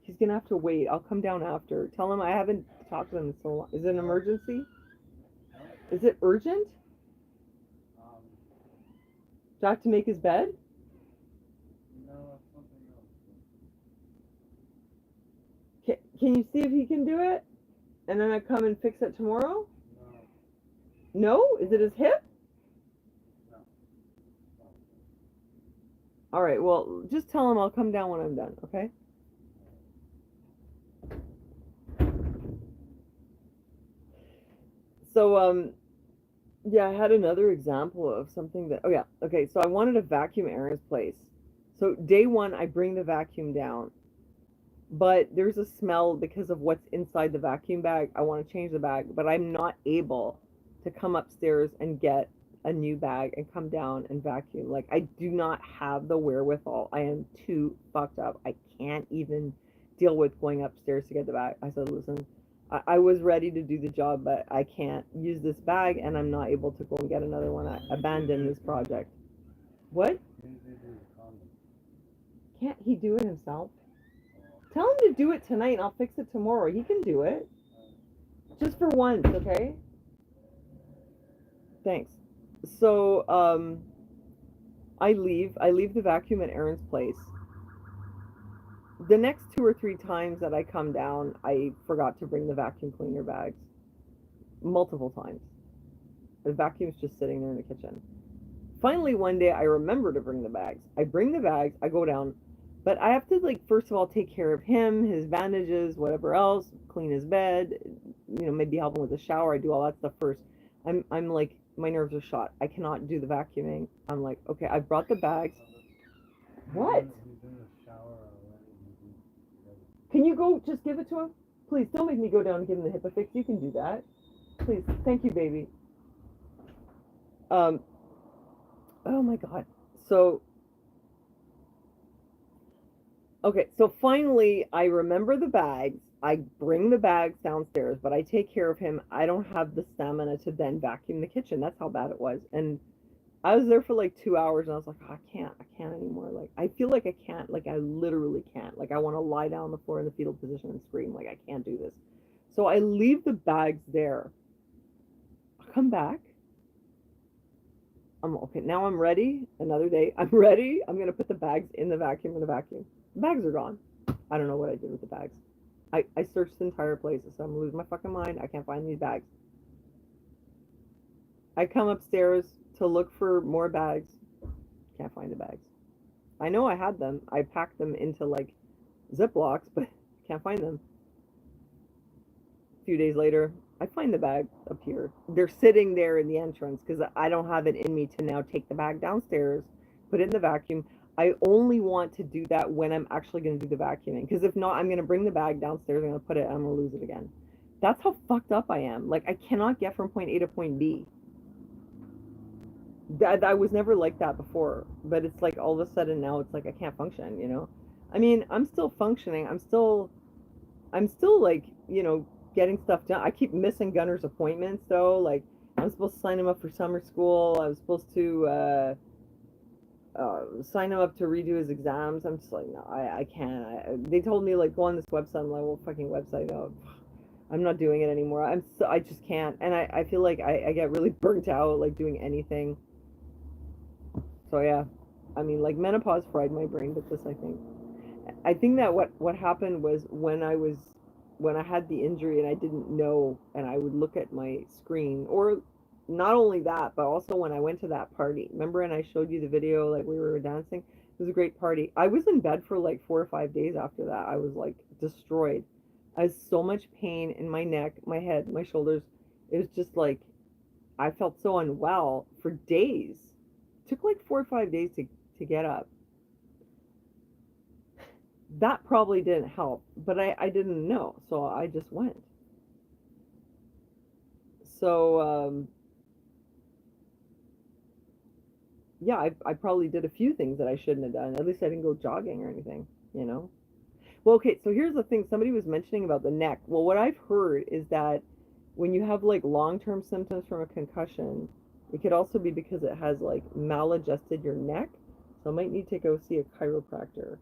He's gonna have to wait. I'll come down after. Tell him I haven't talked to him in so long. Is it an emergency? Is it urgent? Do I have to make his bed? No, something else. Can you see if he can do it? And then I come and fix it tomorrow? No. No? Is it his hip? No. All right, well, just tell him I'll come down when I'm done, okay? So, yeah, I had another example of something that, oh yeah, okay, so I wanted to vacuum Aaron's place. So day one, I bring the vacuum down, but there's a smell because of what's inside the vacuum bag. I want to change the bag, but I'm not able to come upstairs and get a new bag and come down and vacuum. Like, I do not have the wherewithal. I am too fucked up. I can't even deal with going upstairs to get the bag. I said, listen, I was ready to do the job, but I can't use this bag and I'm not able to go and get another one. I abandoned this project. What? Can't he do it himself? Tell him to do it tonight and I'll fix it tomorrow. He can do it. Just for once, okay? Thanks. So, I leave the vacuum at Aaron's place. The next 2 or 3 times that I come down, I forgot to bring the vacuum cleaner bags. Multiple times. The vacuum's just sitting there in the kitchen. Finally, one day, I remember to bring the bags. I bring the bags, I go down, but I have to, like, first of all, take care of him, his bandages, whatever else, clean his bed, you know, maybe help him with the shower. I do all that stuff first. I'm like, my nerves are shot. I cannot do the vacuuming. I'm like, okay, I brought the bags. What? Can you go just give it to him? Please, don't make me go down and give him the HIPAA. You can do that. Please. Thank you, baby. Oh my God. So, okay, so finally I remember the bags. I bring the bags downstairs, but I take care of him. I don't have the stamina to then vacuum the kitchen. That's how bad it was. And I was there for like 2 hours and I was like, oh, I can't anymore. Like, I feel like I can't, like, I literally can't. Like, I want to lie down on the floor in the fetal position and scream, like, I can't do this. So I leave the bags there. I come back. I'm okay. Now I'm ready. Another day. I'm ready. I'm going to put the bags in the vacuum in the vacuum. The bags are gone. I don't know what I did with the bags. I searched the entire place. So I'm losing my fucking mind. I can't find these bags. I come upstairs to look for more bags. Can't find the bags. I know I had them. I packed them into like Ziplocs, but can't find them. A few days later, I find the bag up here. They're sitting there in the entrance because I don't have it in me to now take the bag downstairs, put it in the vacuum. I only want to do that when I'm actually going to do the vacuuming. Because if not, I'm going to bring the bag downstairs, I'm going to put it, and I'm going to lose it again. That's how fucked up I am. Like, I cannot get from point A to point B. I was never like that before. But it's like all of a sudden now it's like I can't function, you know? I mean, I'm still functioning. I'm still like, you know, getting stuff done. I keep missing Gunner's appointments, though. Like, I'm supposed to sign him up for summer school. I was supposed to, sign him up to redo his exams. I'm just like, no, I can't. They told me like go on this website. I'm like, well, fucking website. No, I'm not doing it anymore. I just can't. And I feel like I get really burnt out like doing anything. So yeah, I mean like menopause fried my brain, but this I think that what happened was when I had the injury and I didn't know, and I would look at my screen, or not only that, but also when I went to that party. Remember, and I showed you the video, like we were dancing. It was a great party. I was in bed for like 4 or 5 days after that. I was like destroyed. I had so much pain in my neck, my head, my shoulders. It was just like I felt so unwell for days. It took like 4 or 5 days to get up. That probably didn't help, but I didn't know, so I just went. So yeah, I probably did a few things that I shouldn't have done. At least I didn't go jogging or anything, you know. Well, okay, so here's the thing. Somebody was mentioning about the neck. Well, what I've heard is that when you have like long-term symptoms from a concussion, it could also be because it has like maladjusted your neck. So I might need to go see a chiropractor.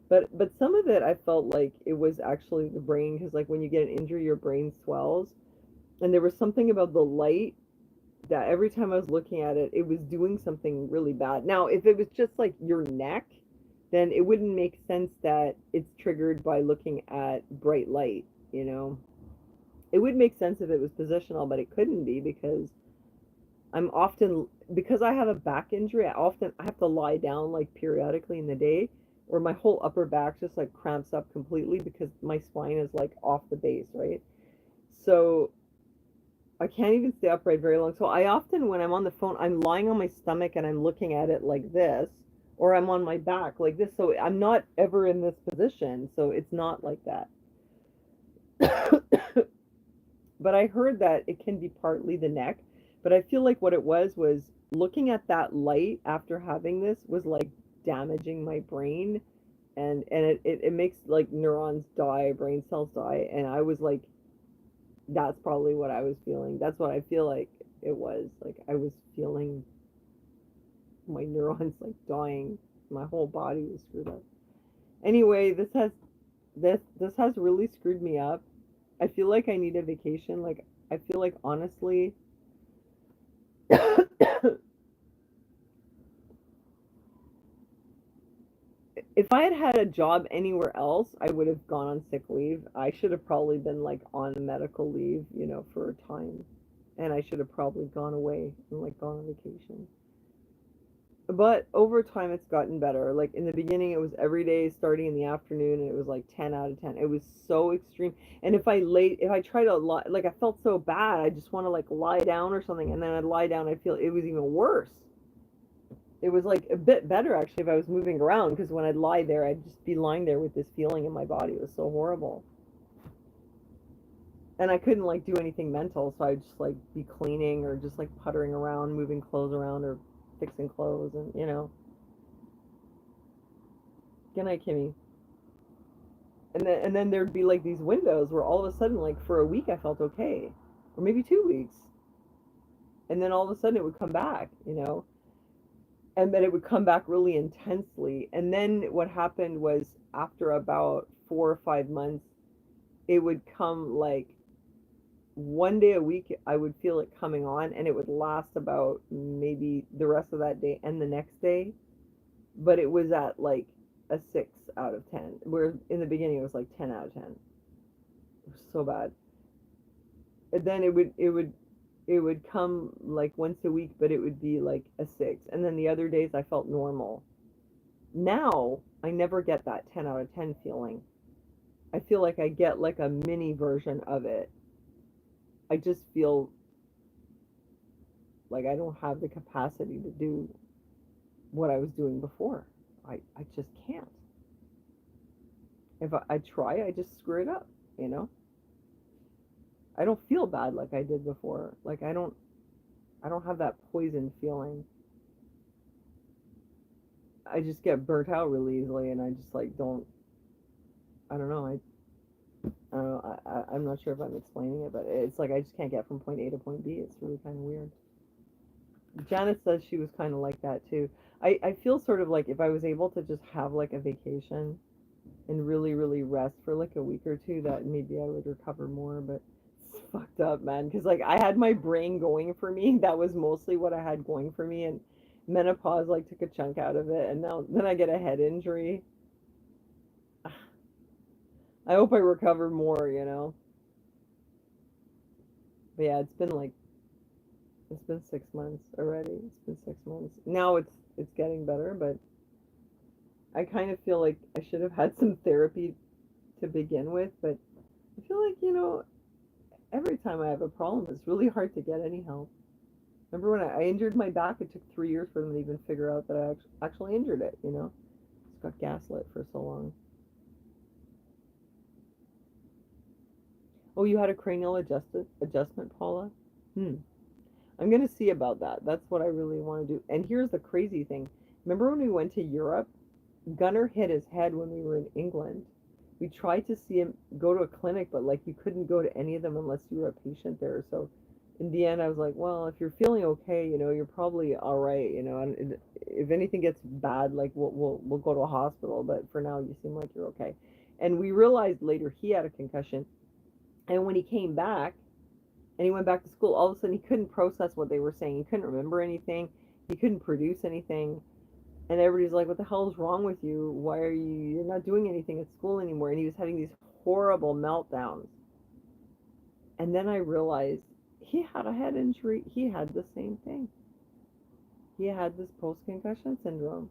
But some of it I felt like it was actually the brain, because like when you get an injury, your brain swells, and there was something about the light that every time I was looking at it, it was doing something really bad. Now, if it was just like your neck, then it wouldn't make sense that it's triggered by looking at bright light, you know. It would make sense if it was positional, but it couldn't be because I'm often, because I have a back injury, I have to lie down like periodically in the day, or my whole upper back just like cramps up completely because my spine is like off the base, right? So I can't even stay upright very long. So I often, when I'm on the phone, I'm lying on my stomach and I'm looking at it like this, or I'm on my back like this. So I'm not ever in this position. So it's not like that. But I heard that it can be partly the neck. But I feel like what it was looking at that light after having this was like damaging my brain, and it makes like neurons die, brain cells die, and I was like, that's probably what I was feeling. That's what I feel like it was. Like I was feeling my neurons like dying. My whole body was screwed up. Anyway, this has really screwed me up. I feel like I need a vacation. Like I feel like honestly if I had had a job anywhere else, I would have gone on sick leave. I should have probably been like on medical leave, you know, for a time. And I should have probably gone away and like gone on vacation. But over time, it's gotten better. Like in the beginning, it was every day starting in the afternoon, and it was like 10 out of 10. It was so extreme. And if I try to lie, like I felt so bad, I just want to like lie down or something, and then I'd lie down, I feel it was even worse. It was like a bit better actually if I was moving around, because when I'd lie there, I'd just be lying there with this feeling in my body. It was so horrible. And I couldn't like do anything mental, so I'd just like be cleaning or just like puttering around, moving clothes around or fixing clothes, and you know. Good night, Kimmy. And then there'd be like these windows where all of a sudden, like for a week, I felt okay, or maybe 2 weeks, and then all of a sudden it would come back, you know, and then it would come back really intensely. And then what happened was after about 4 or 5 months, it would come like one day a week. I would feel it coming on, and it would last about maybe the rest of that day and the next day, but it was at like a 6 out of 10, where in the beginning it was like 10 out of 10. It was so bad. And then it would come like once a week, but it would be like a 6, and then the other days I felt normal. Now I never get that 10 out of 10 feeling. I feel like I get like a mini version of it. I just feel like I don't have the capacity to do what I was doing before. I just can't. If I try, I just screw it up, you know? I don't feel bad like I did before. Like I don't have that poison feeling. I just get burnt out really easily, and I just like don't. I don't know. I don't know. I'm not sure if I'm explaining it, but it's like I just can't get from point A to point B. It's really kind of weird. Janet says she was kind of like that too. I feel sort of like if I was able to just have like a vacation and really, really rest for like a week or two, that maybe I would recover more. But it's fucked up, man. Because like I had my brain going for me. That was mostly what I had going for me. And menopause like took a chunk out of it. And now then I get a head injury. I hope I recover more, you know. But yeah, it's been 6 months already. It's been 6 months. Now it's getting better, but I kind of feel like I should have had some therapy to begin with, but I feel like, every time I have a problem, it's really hard to get any help. Remember when I injured my back, it took 3 years for them to even figure out that I actually injured it, you know? Just got gaslit for so long. Oh, you had a cranial adjustment, Paula? Hmm. I'm gonna see about that. That's what I really want to do. And here's the crazy thing. Remember when we went to Europe? Gunnar hit his head when we were in England. We tried to see him go to a clinic, but like you couldn't go to any of them unless you were a patient there. So in the end, I was like, well, if you're feeling okay, you're probably all right, and if anything gets bad, like we'll go to a hospital. But for now, you seem like you're okay. And we realized later he had a concussion, and when he came back and he went back to school, all of a sudden he couldn't process what they were saying. He couldn't remember anything. He couldn't produce anything. And everybody's like, what the hell is wrong with you? Why are you're not doing anything at school anymore? And he was having these horrible meltdowns. And then I realized he had a head injury. He had the same thing. He had this post-concussion syndrome.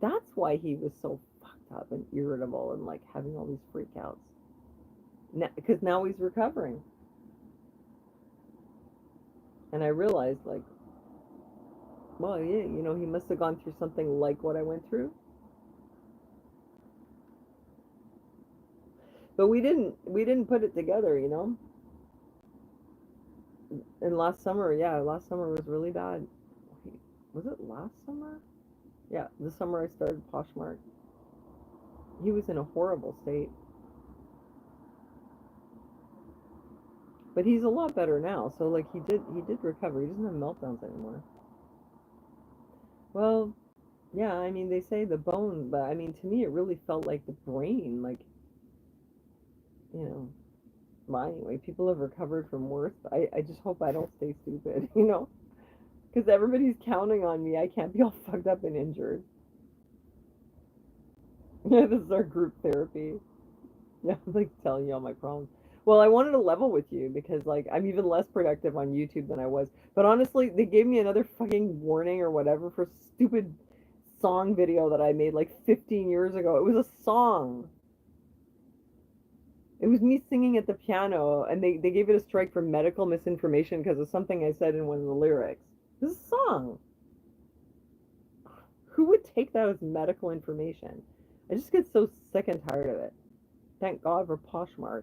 That's why he was so fucked up and irritable and like having all these freakouts. Because now he's recovering. And I realized, like, well, yeah, he must have gone through something like what I went through. But we didn't put it together. And last summer, yeah, last summer was really bad. Wait, was it last summer? Yeah, the summer I started Poshmark. He was in a horrible state. But he's a lot better now. So like he did recover. He doesn't have meltdowns anymore. Well, yeah, I mean they say the bone, but I mean to me it really felt like the brain, like, you know. Well, anyway, people have recovered from worse. I just hope I don't stay stupid, because everybody's counting on me. I can't be all fucked up and injured. Yeah, this is our group therapy. Yeah, I'm like telling you all my problems. Well, I wanted to level with you because like I'm even less productive on YouTube than I was. But honestly, they gave me another fucking warning or whatever for stupid song video that I made like 15 years ago. It was a song. It was me singing at the piano, and they gave it a strike for medical misinformation because of something I said in one of the lyrics. This is a song. Who would take that as medical information? I just get so sick and tired of it. Thank God for Poshmark.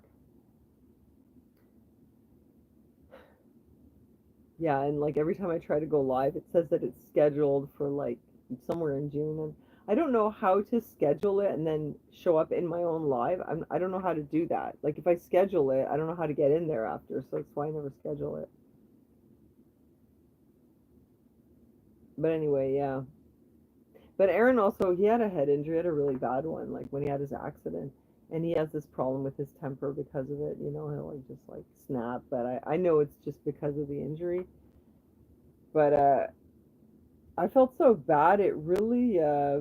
Yeah, and like every time I try to go live, it says that it's scheduled for like somewhere in June, and I don't know how to schedule it and then show up in my own live. I don't know how to do that. Like if I schedule it, I don't know how to get in there after, so that's why I never schedule it. But anyway, yeah. But Aaron also, he had a head injury, had a really bad one, like when he had his accident. And he has this problem with his temper because of it, he'll like just like snap, but I know it's just because of the injury. But I felt so bad. It really, yeah,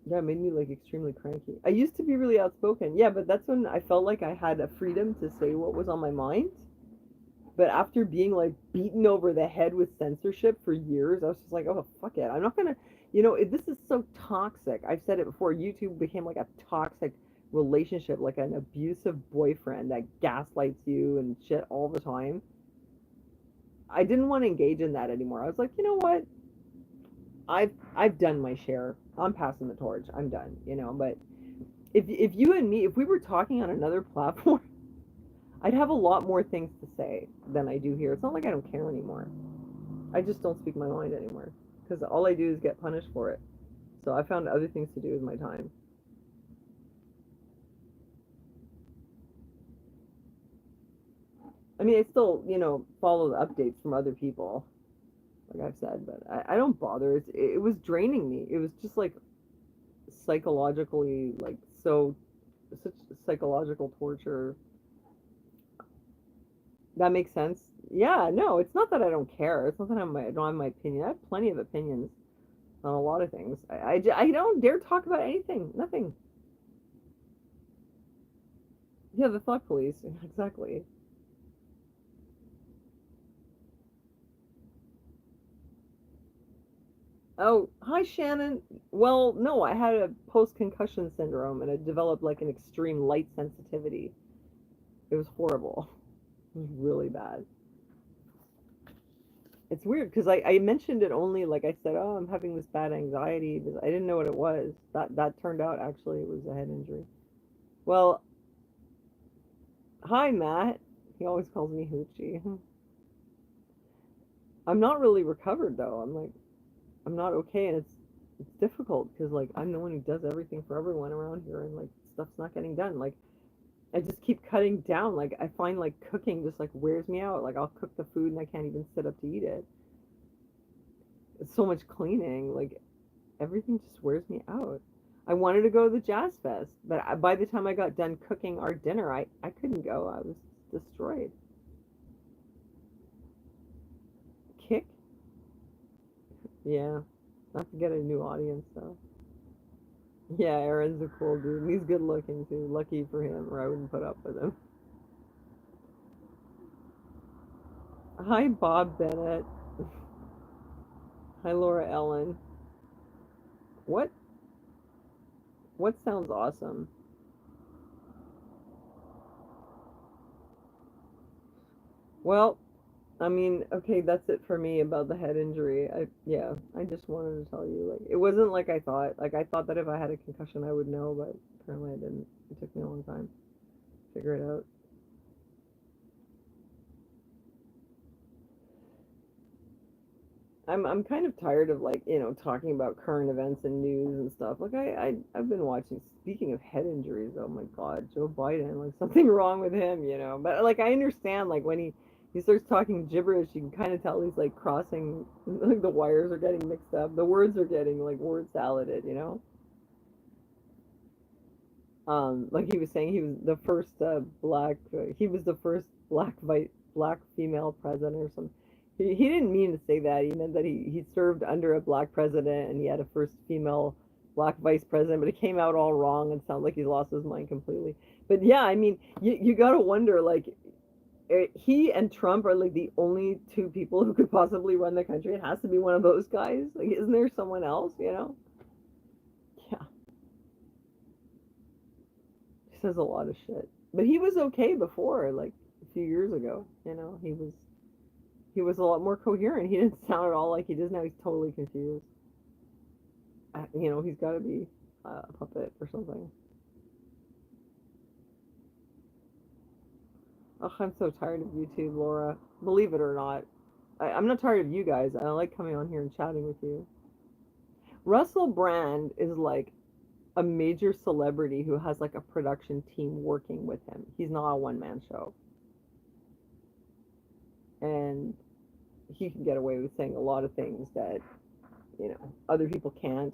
it made me like extremely cranky. I used to be really outspoken. Yeah, but that's when I felt like I had a freedom to say what was on my mind. But after being like beaten over the head with censorship for years, I was just like, oh, fuck it. I'm not gonna, this is so toxic. I've said it before. YouTube became like a toxic relationship, like an abusive boyfriend that gaslights you and shit all the time. I didn't want to engage in that anymore. I was like, you know what? I've done my share. I'm passing the torch. I'm done. But if you and me, if we were talking on another platform, I'd have a lot more things to say than I do here. It's not like I don't care anymore. I just don't speak my mind anymore because all I do is get punished for it. So I found other things to do with my time. I mean, I still, follow the updates from other people, like I've said, but I don't bother. It was draining me. It was just like psychologically, like such psychological torture. That makes sense. Yeah, no, it's not that I don't care. It's not that I don't have my opinion. I have plenty of opinions on a lot of things. I don't dare talk about anything. Nothing. Yeah, the thought police. Exactly. Oh, hi, Shannon. Well, no, I had a post-concussion syndrome and I developed like an extreme light sensitivity. It was horrible. It was really bad. It's weird because I mentioned it only like I said, oh, I'm having this bad anxiety, but I didn't know what it was. That turned out actually it was a head injury. Well, hi, Matt. He always calls me Hoochie. I'm not really recovered though. I'm not okay, and it's difficult because like I'm the one who does everything for everyone around here, and like stuff's not getting done. Like I just keep cutting down. Like I find like cooking just like wears me out. Like I'll cook the food and I can't even sit up to eat it. It's so much cleaning. Like everything just wears me out. I wanted to go to the Jazz Fest, but by the time I got done cooking our dinner, I couldn't go. I was destroyed. Kick? Yeah. Not to get a new audience though. Yeah, Aaron's a cool dude. And he's good looking too. Lucky for him, or I wouldn't put up with him. Hi, Bob Bennett. Hi, Laura Ellen. What what sounds awesome? Well, I mean, okay, that's it for me about the head injury. I just wanted to tell you, like, it wasn't like I thought. Like, I thought that if I had a concussion, I would know, but apparently I didn't. It took me a long time to figure it out. I'm kind of tired of like, talking about current events and news and stuff. Like I've been watching, speaking of head injuries, oh my God, Joe Biden, like something wrong with him. But like I understand like when he starts talking gibberish, you can kind of tell he's like crossing like the wires are getting mixed up. The words are getting like word saladed. Like he was saying he was the first black he was the first black female president or something. He didn't mean to say that. He meant that he served under a black president and he had a first female black vice president, but it came out all wrong and sounded like he lost his mind completely. But yeah, I mean, you got to wonder like he and Trump are like the only two people who could possibly run the country. It has to be one of those guys. Like, isn't there someone else? Yeah, he says a lot of shit. But he was okay before, like a few years ago. He was a lot more coherent. He didn't sound at all like he does now. He's totally confused. He's got to be a puppet or something. Ugh, I'm so tired of YouTube, Laura. Believe it or not, I'm not tired of you guys. I like coming on here and chatting with you. Russell Brand is like a major celebrity who has like a production team working with him. He's not a one man show, and he can get away with saying a lot of things that other people can't.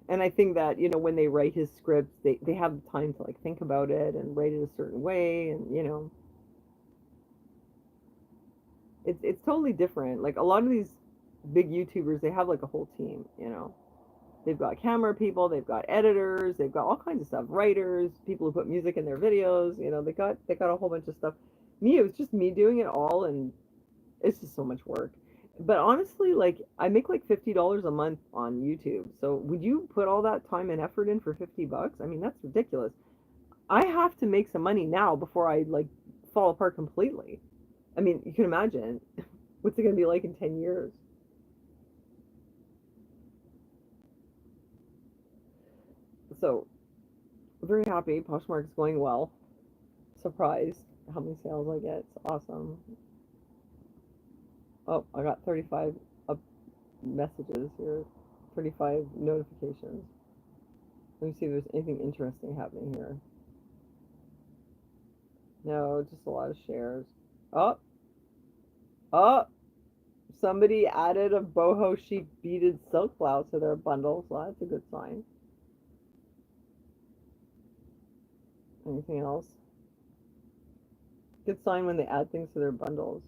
And I think that when they write his scripts, they have the time to like think about it and write it a certain way, and it's totally different. Like a lot of these big YouTubers, they have like a whole team. They've got camera people, they've got editors, they've got all kinds of stuff, writers, people who put music in their videos. They got a whole bunch of stuff. Me, it was just me doing it all, and it's just so much work. But honestly, like I make like $50 a month on YouTube. So would you put all that time and effort in for $50? I mean, that's ridiculous. I have to make some money now before I like fall apart completely. I mean, you can imagine what's it going to be like in 10 years. So, very happy. Poshmark is going well. Surprised how many sales I get. It's awesome. Oh, I got 35 up messages here, 35 notifications. Let me see if there's anything interesting happening here. No, just a lot of shares. Oh, oh, somebody added a boho sheep beaded silk blouse to their bundle, so that's a good sign. Anything else? Good sign when they add things to their bundles.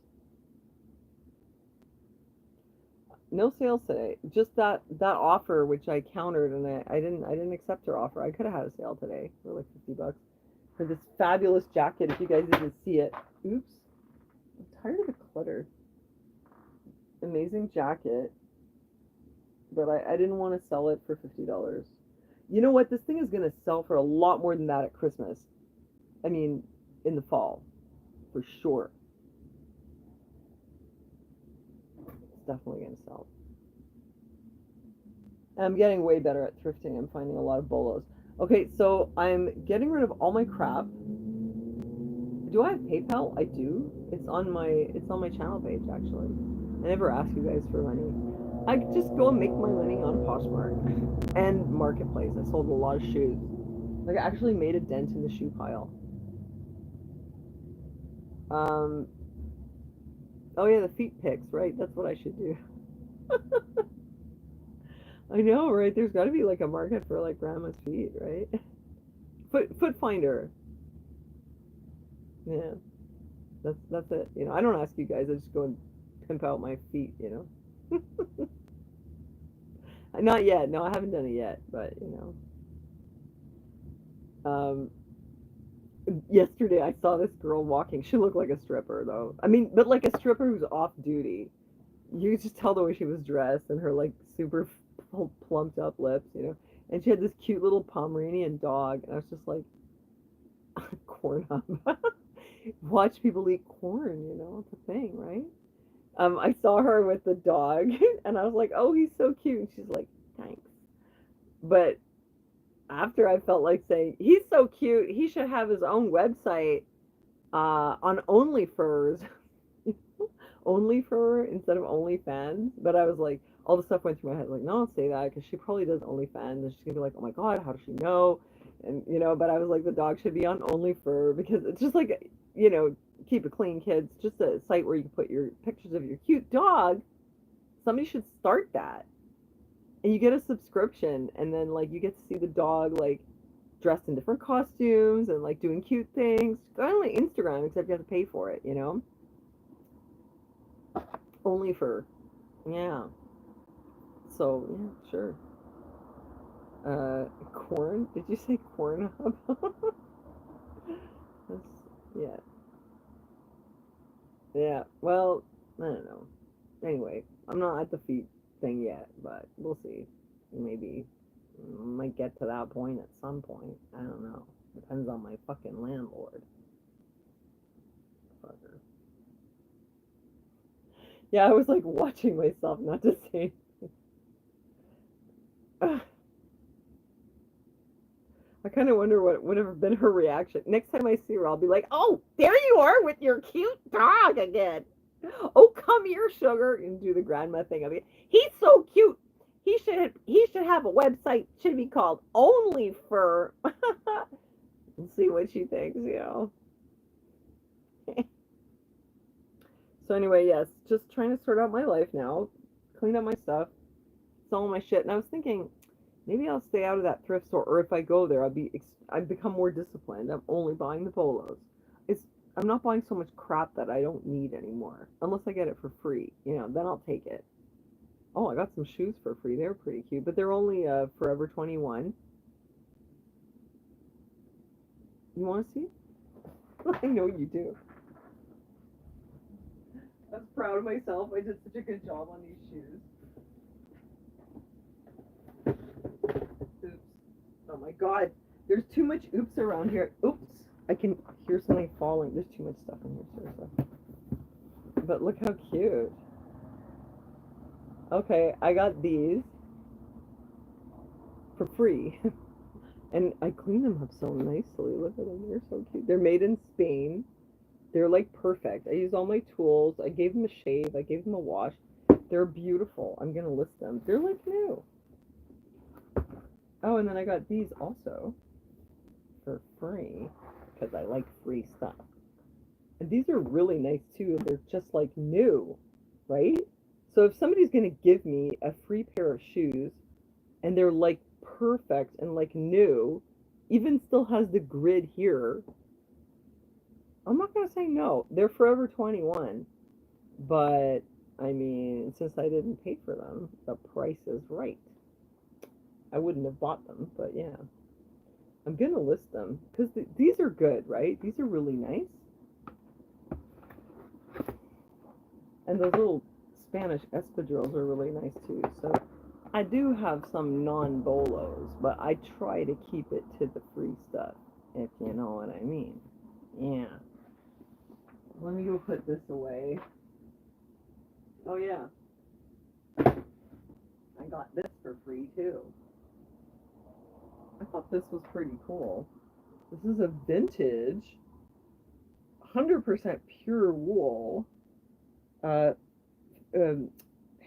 No sales today. Just that offer which I countered and I didn't accept her offer. I could have had a sale today for like $50 for this fabulous jacket if you guys didn't see it. Oops. I'm tired of the clutter. Amazing jacket, but I didn't want to sell it for $50. You know what? This thing is gonna sell for a lot more than that at Christmas. I mean, in the fall, for sure. It's definitely gonna sell. And I'm getting way better at thrifting. I'm finding a lot of bolos. Okay, so I'm getting rid of all my crap. Do I have PayPal? I do. It's on my channel page actually. I never ask you guys for money. I just go and make my money on Poshmark and Marketplace. I sold a lot of shoes. Like I actually made a dent in the shoe pile. Um, oh yeah, the feet pics, right? That's what I should do. I know, right? There's got to be like a market for like grandma's feet, right? Foot finder. Yeah, that's it. You know, I don't ask you guys. I just go and pimp out my feet. You know, not yet. No, I haven't done it yet. But you know, yesterday I saw this girl walking. She looked like a stripper though. I mean, but like a stripper who's off duty. You could just tell the way she was dressed and her like super plumped up lips. You know, and she had this cute little Pomeranian dog, and I was just like, corn up. Watch people eat corn, you know, it's a thing, right? I saw her with the dog and I was like, oh, he's so cute. And she's like, thanks. But after I felt like saying, he's so cute, he should have his own website on OnlyFurs. OnlyFur instead of OnlyFans. But I was like, all the stuff went through my head, like, no, don't say that because she probably does OnlyFans and she's gonna be like, oh my God, how does she know? And, you know, but I was like, the dog should be on OnlyFur because it's just like, you know, keep it clean, kids. Just a site where you can put your pictures of your cute dog. Somebody should start that. And you get a subscription and then like you get to see the dog like dressed in different costumes and like doing cute things. Kind of like Instagram, except you have to pay for it, you know? OnlyFur. Yeah. So, yeah, sure. Corn? Did you say corn hub? That's, yeah. Yeah. Well, I don't know. Anyway, I'm not at the feet thing yet, but we'll see. Maybe might get to that point at some point. I don't know. Depends on my fucking landlord. Fucker. Yeah, I was like watching myself not to say. I kind of wonder what would have been her reaction. Next time I see her, I'll be like, "Oh, there you are with your cute dog again. Oh, come here, sugar," and do the grandma thing. I'll be, he's so cute. He should have a website. Should be called Only Fur. And see what she thinks, you know. So anyway, yes, just trying to sort out my life now, clean up my stuff, sell all my shit. And I was thinking, maybe I'll stay out of that thrift store, or if I go there, I've become more disciplined. I'm only buying the polos. It's I'm not buying so much crap that I don't need anymore, unless I get it for free. You know, then I'll take it. Oh, I got some shoes for free. They're pretty cute, but they're only Forever 21. You want to see? I know you do. I was proud of myself. I did such a good job on these shoes. Oops. Oh my God. There's too much oops around here. Oops. I can hear something falling. There's too much stuff in here, seriously. But look how cute. Okay, I got these for free. And I clean them up so nicely. Look at them. They're so cute. They're made in Spain. They're like perfect. I use all my tools. I gave them a shave. I gave them a wash. They're beautiful. I'm going to list them. They're like new. Oh, and then I got these also for free because I like free stuff. And these are really nice too. They're just like new, right? So if somebody's going to give me a free pair of shoes and they're like perfect and like new, even still has the grid here, I'm not going to say no. They're Forever 21. But I mean, since I didn't pay for them, the price is right. I wouldn't have bought them, but yeah. I'm going to list them because these are good, right? These are really nice. And those little Spanish espadrilles are really nice too. So I do have some non-bolos, but I try to keep it to the free stuff, if you know what I mean. Yeah. Let me go put this away. Oh yeah, I got this for free too. I thought this was pretty cool. This is a vintage, 100% pure wool, uh, um,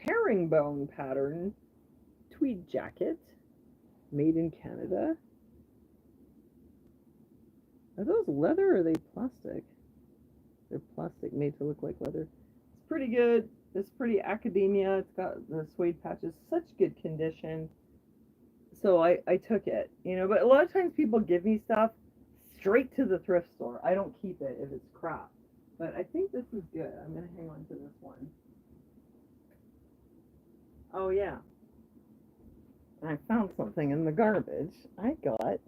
herringbone pattern tweed jacket, made in Canada. Are those leather or are they plastic? They're plastic, made to look like leather. It's pretty good. It's pretty academia. It's got the suede patches, such good condition. So I took it, you know. But a lot of times people give me stuff straight to the thrift store. I don't keep it if it's crap. But I think this is good. I'm gonna hang on to this one. Oh yeah, I found something in the garbage. I got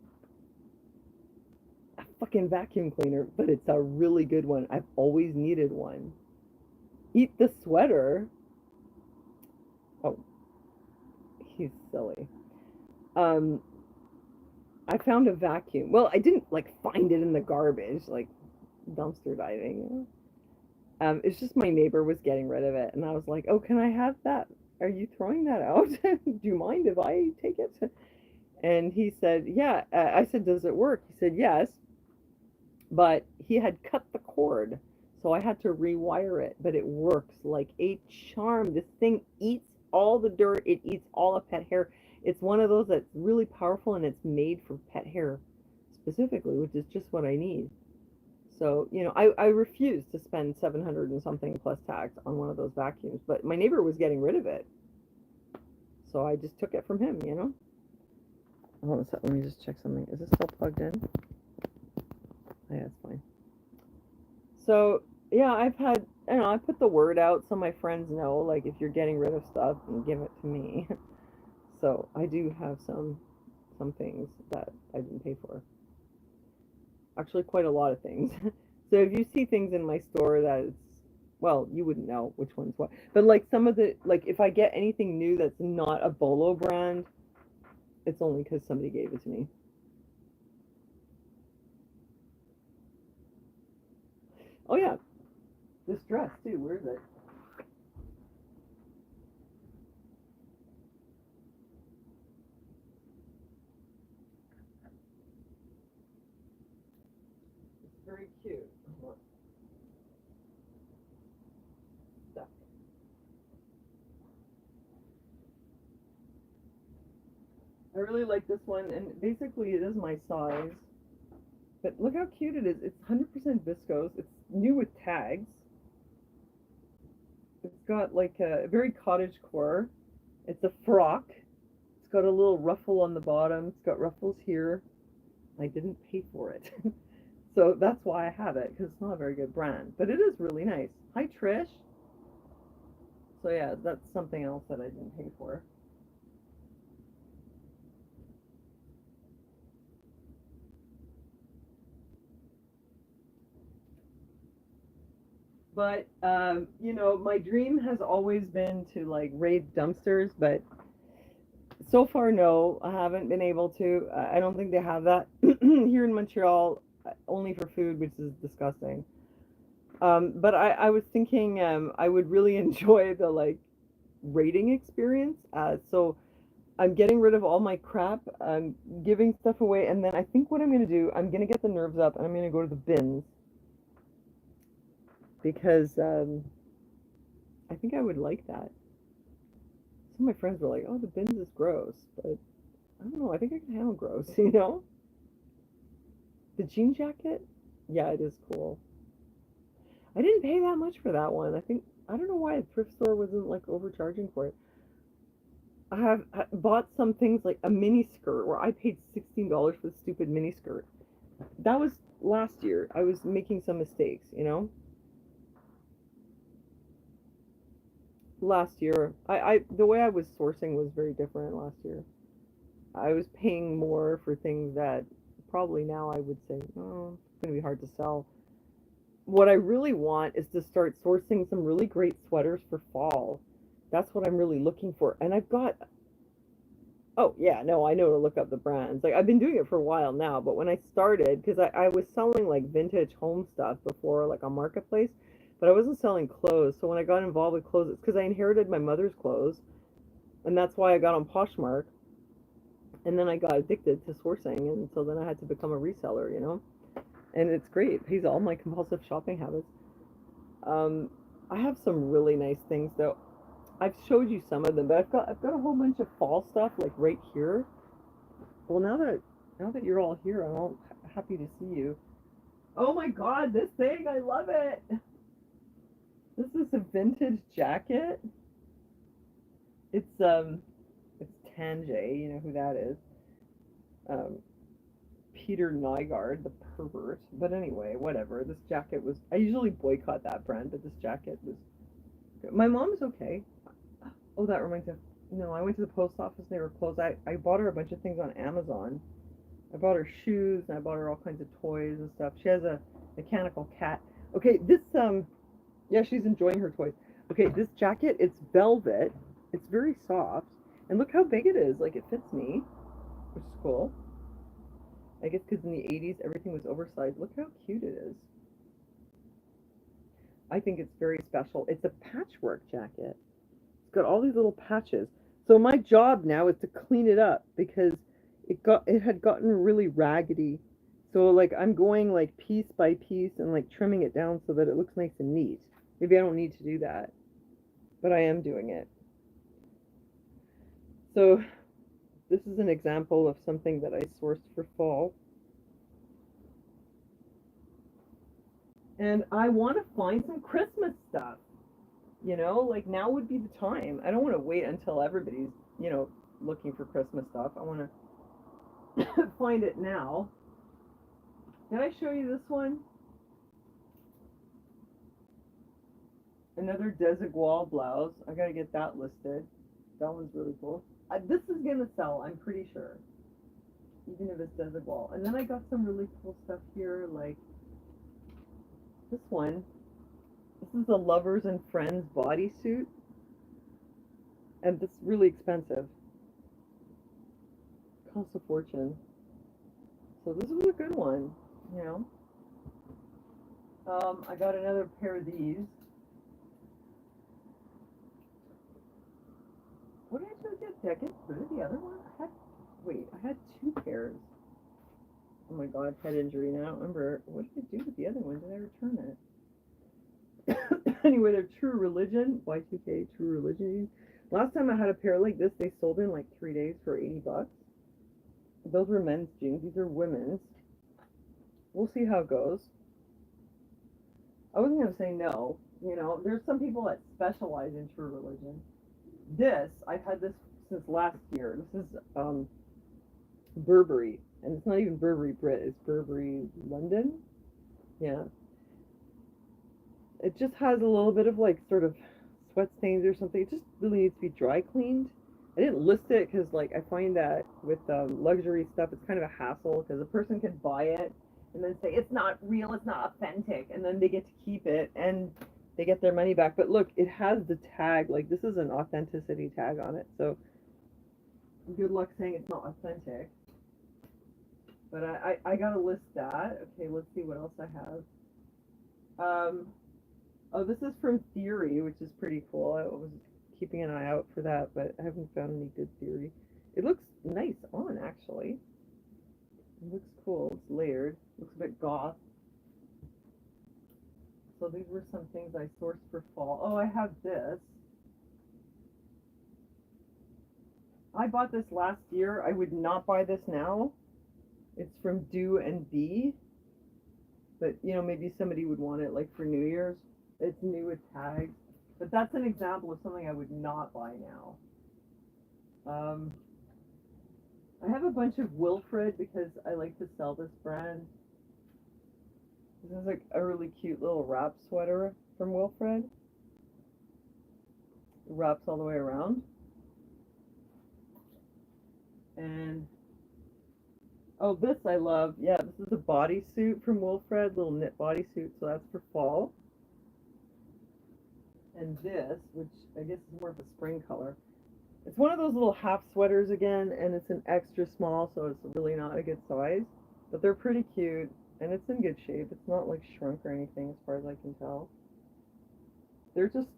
a fucking vacuum cleaner, but it's a really good one. I've always needed one. Eat the sweater. Oh, he's silly. Um, I found a vacuum. Well, I didn't like find it in the garbage, like dumpster diving. It's just my neighbor was getting rid of it, and I was like, "Oh, can I have that? Are you throwing that out? Do you mind if I take it?" And he said, "Yeah." I said, "Does it work?" He said, "Yes," but he had cut the cord, so I had to rewire it. But it works like a charm. This thing eats all the dirt. It eats all the pet hair. It's one of those that's really powerful, and it's made for pet hair specifically, which is just what I need. So, you know, I refused to spend 700 and something plus tax on one of those vacuums, but my neighbor was getting rid of it. So I just took it from him, you know? Hold on a second, let me just check something. Is this still plugged in? Yeah, it's fine. So, yeah, I've had, you know, I put the word out so my friends know, like, if you're getting rid of stuff, give it to me. So I do have some things that I didn't pay for. Actually, quite a lot of things. So if you see things in my store that it's, well, you wouldn't know which one's what. But like some of the, like if I get anything new that's not a Bolo brand, it's only because somebody gave it to me. Oh yeah, this dress too. Where is it? It's very cute. Stuck. I really like this one, and basically it is my size. But look how cute it is. It's 100% viscose. It's new with tags. It's got like a very cottage core. It's a frock. It's got a little ruffle on the bottom. It's got ruffles here. I didn't pay for it. So that's why I have it, because it's not a very good brand. But it is really nice. Hi, Trish. So yeah, that's something else that I didn't pay for. But you know, my dream has always been to like raid dumpsters, but so far, no, I haven't been able to. I don't think they have that here in Montreal, only for food, which is disgusting. But I was thinking I would really enjoy the like rating experience. So I'm getting rid of all my crap. I'm giving stuff away, and then I think what I'm gonna do, I'm gonna get the nerves up, and I'm gonna go to the bins because I think I would like that. Some of my friends were like, "Oh, the bins is gross," but I don't know. I think I can handle gross. You know, the jean jacket, yeah, it is cool. I didn't pay that much for that one. I don't know why a thrift store wasn't like overcharging for it. I bought some things like a mini skirt where I paid $16 for the stupid mini skirt. That was last year. I was making some mistakes, you know? Last year, the way I was sourcing was very different last year. I was paying more for things that probably now I would say, oh, it's going to be hard to sell. What I really want is to start sourcing some really great sweaters for fall. That's what I'm really looking for. And I've got, oh, yeah, no, I know to look up the brands. Like, I've been doing it for a while now, but when I started, because I was selling like vintage home stuff before, like on Marketplace, but I wasn't selling clothes. So when I got involved with clothes, it's because I inherited my mother's clothes, and that's why I got on Poshmark. And then I got addicted to sourcing, and so then I had to become a reseller, you know? And it's great. It pays all my compulsive shopping habits. Um, I have some really nice things though. I've showed you some of them, but I've got a whole bunch of fall stuff like right here. Well, now that you're all here, I'm all happy to see you. Oh my God, this thing! I love it. This is a vintage jacket. It's Tanjay. You know who that is? Um, Peter Nygaard, the pervert. But anyway, whatever. This jacket was. I usually boycott that brand, but this jacket was good. My mom's okay. Oh, that reminds me. No, I went to the post office and they were closed. I bought her a bunch of things on Amazon. I bought her shoes and I bought her all kinds of toys and stuff. She has a mechanical cat. Okay, yeah, she's enjoying her toys. Okay, this jacket, it's velvet. It's very soft. And look how big it is. Like it fits me, which is cool. I guess because in the 80s everything was oversized. Look how cute it is. I think it's very special. It's a patchwork jacket. It's got all these little patches. So my job now is to clean it up because it had gotten really raggedy. So like I'm going like piece by piece and like trimming it down so that it looks nice and neat. Maybe I don't need to do that, but I am doing it. So this is an example of something that I sourced for fall. And I want to find some Christmas stuff. You know, like now would be the time. I don't want to wait until everybody's, you know, looking for Christmas stuff. I want to find it now. Did I show you this one? Another Desigual blouse. I gotta get that listed. That one's really cool. This is gonna sell, I'm pretty sure. Even if it's Desigual. And then I got some really cool stuff here, like this one. This is a Lovers and Friends bodysuit. And it's really expensive. Costs a fortune. So this was a good one, you know. I got another pair of these. What did I get? Did I get rid of the other one? I had two pairs. Oh my God, head injury. And I don't remember. What did I do with the other one? Did I return it? Anyway, they're True Religion. Y2K True Religion. Last time I had a pair like this, they sold in like 3 days for $80. Those were men's jeans. These are women's. We'll see how it goes. I wasn't going to say no. You know, there's some people that specialize in True Religion. I've had this since last year. This is Burberry. And it's not even Burberry Brit, it's Burberry London. Yeah. It just has a little bit of like sort of sweat stains or something. It just really needs to be dry cleaned. I didn't list it because like I find that with luxury stuff, it's kind of a hassle because a person can buy it and then say it's not real, it's not authentic, and then they get to keep it and they get their money back. But look, it has the tag, like this is an authenticity tag on it, so good luck saying it's not authentic. But I gotta list that. Okay, let's see what else I have. Oh, this is from Theory, which is pretty cool. I was keeping an eye out for that, but I haven't found any good Theory. It looks nice on, actually. It looks cool. It's layered. Looks a bit goth. So these were some things I sourced for fall. Oh, I have this. I bought this last year. I would not buy this now. It's from Do and Be. but you know, maybe somebody would want it like for New Year's. It's new with tags, but that's an example of something I would not buy now. I have a bunch of Wilfred because I like to sell this brand. This is like a really cute little wrap sweater from Wilfred. It wraps all the way around. And oh, this I love. Yeah, this is a bodysuit from Wilfred, little knit bodysuit, so that's for fall. And this, which I guess is more of a spring color, it's one of those little half sweaters again, and it's an extra small, so it's really not a good size. But they're pretty cute, and it's in good shape. It's not like shrunk or anything as far as I can tell. They're just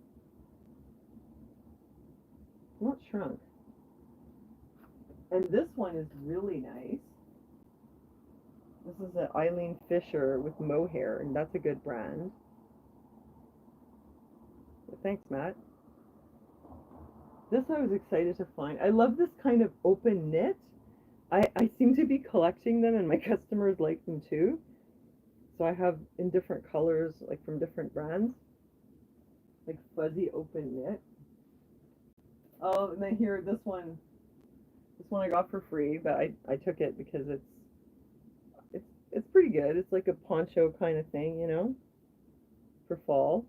not shrunk. And this one is really nice. This is an Eileen Fisher with mohair, and that's a good brand. But thanks, Matt. This I was excited to find. I love this kind of open knit. I seem to be collecting them, and my customers like them too. So I have in different colors, like from different brands, like fuzzy open knit. Oh, and then here, this one I got for free, but I took it because it's pretty good. It's like a poncho kind of thing, you know, for fall,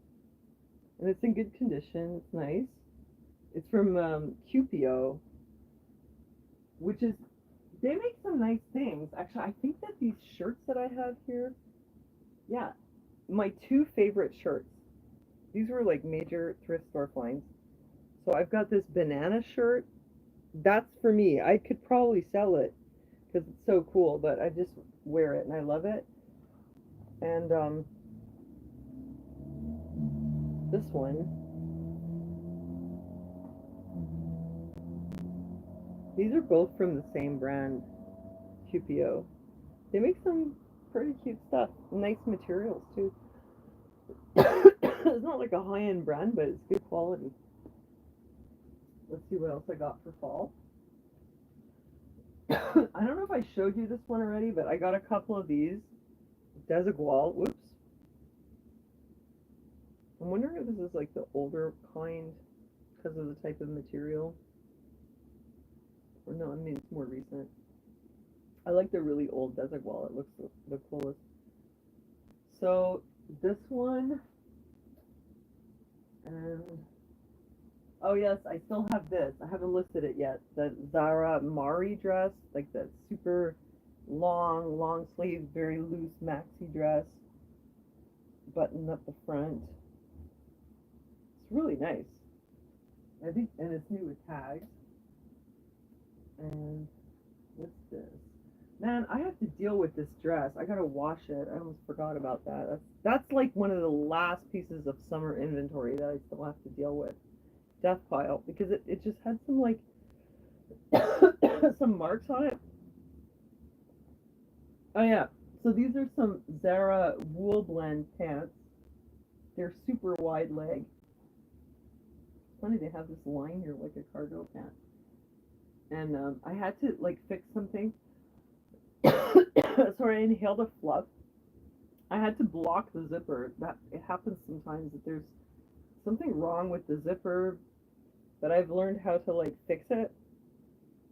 and it's in good condition. It's nice. It's from QPO, which is, they make some nice things. Actually, I think that these shirts that I have here, yeah, my two favorite shirts. These were like major thrift store finds. So I've got this banana shirt. That's for me. I could probably sell it because it's so cool, but I just wear it and I love it. And this one, these are both from the same brand, QPO. They make some pretty cute stuff. Nice materials too. It's not like a high-end brand, but it's good quality. Let's see what else I got for fall. I don't know if I showed you this one already, but I got a couple of these. Desigual. Whoops. I'm wondering if this is like the older kind because of the type of material. Or no, I mean it's more recent. I like the really old Desigual. It looks the coolest. So this one, and oh yes, I still have this. I haven't listed it yet. The Zara Mari dress, like that super long sleeve, very loose maxi dress, button up the front. It's really nice. I think, and it's new with tags. And what's this? Man, I have to deal with this dress. I gotta wash it. I almost forgot about that. That's like one of the last pieces of summer inventory that I still have to deal with. Death pile, because it just had some like some marks on it. Oh yeah. So these are some Zara wool blend pants. They're super wide leg. Funny they have this line here like a cargo pant. And I had to like fix something. Sorry, I inhaled a fluff. I had to block the zipper. That it happens sometimes that there's something wrong with the zipper, but I've learned how to like fix it.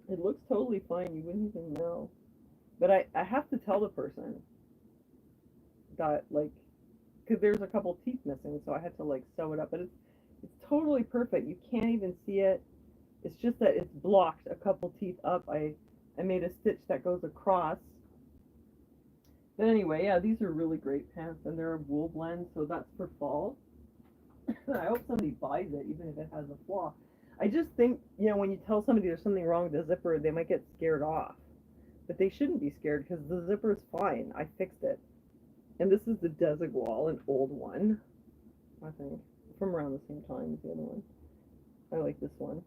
It looks totally fine. You wouldn't even know. But I have to tell the person that like, because there's a couple teeth missing, so I had to like sew it up. But it's totally perfect. You can't even see it. It's just that it's blocked a couple teeth up. I made a stitch that goes across. But anyway, yeah, these are really great pants, and they're a wool blend, so that's for fall. I hope somebody buys it, even if it has a flaw. I just think, you know, when you tell somebody there's something wrong with the zipper, they might get scared off. But they shouldn't be scared because the zipper's fine. I fixed it. And this is the Desigual, an old one, I think, from around the same time as the other one. I like this one.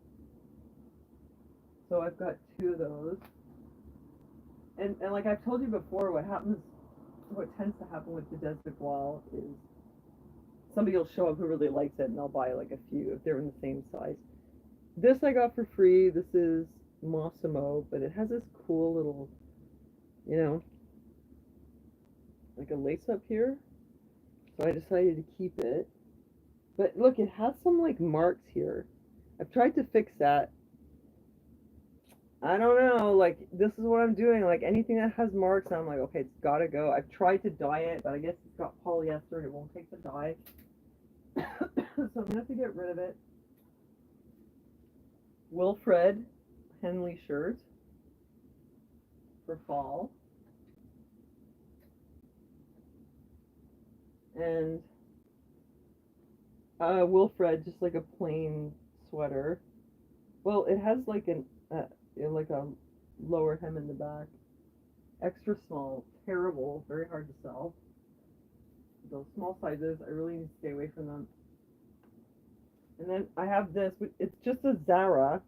So I've got two of those. And like I've told you before, what tends to happen with the Desigual is somebody will show up who really likes it and they'll buy like a few if they're in the same size. This I got for free. This is Mossimo, but it has this cool little, you know, like a lace up here. So I decided to keep it. But look, it has some like marks here. I've tried to fix that. I don't know, like this is what I'm doing. Like anything that has marks, I'm like, okay, it's gotta go. I've tried to dye it, but I guess it's got polyester and it won't take the dye. So I'm gonna have to get rid of it. Wilfred Henley shirt for fall. And Wilfred, just like a plain sweater. Well, it has like like a lower hem in the back. Extra small, terrible, very hard to sell. Those small sizes, I really need to stay away from them. And then I have this, it's just a Zara,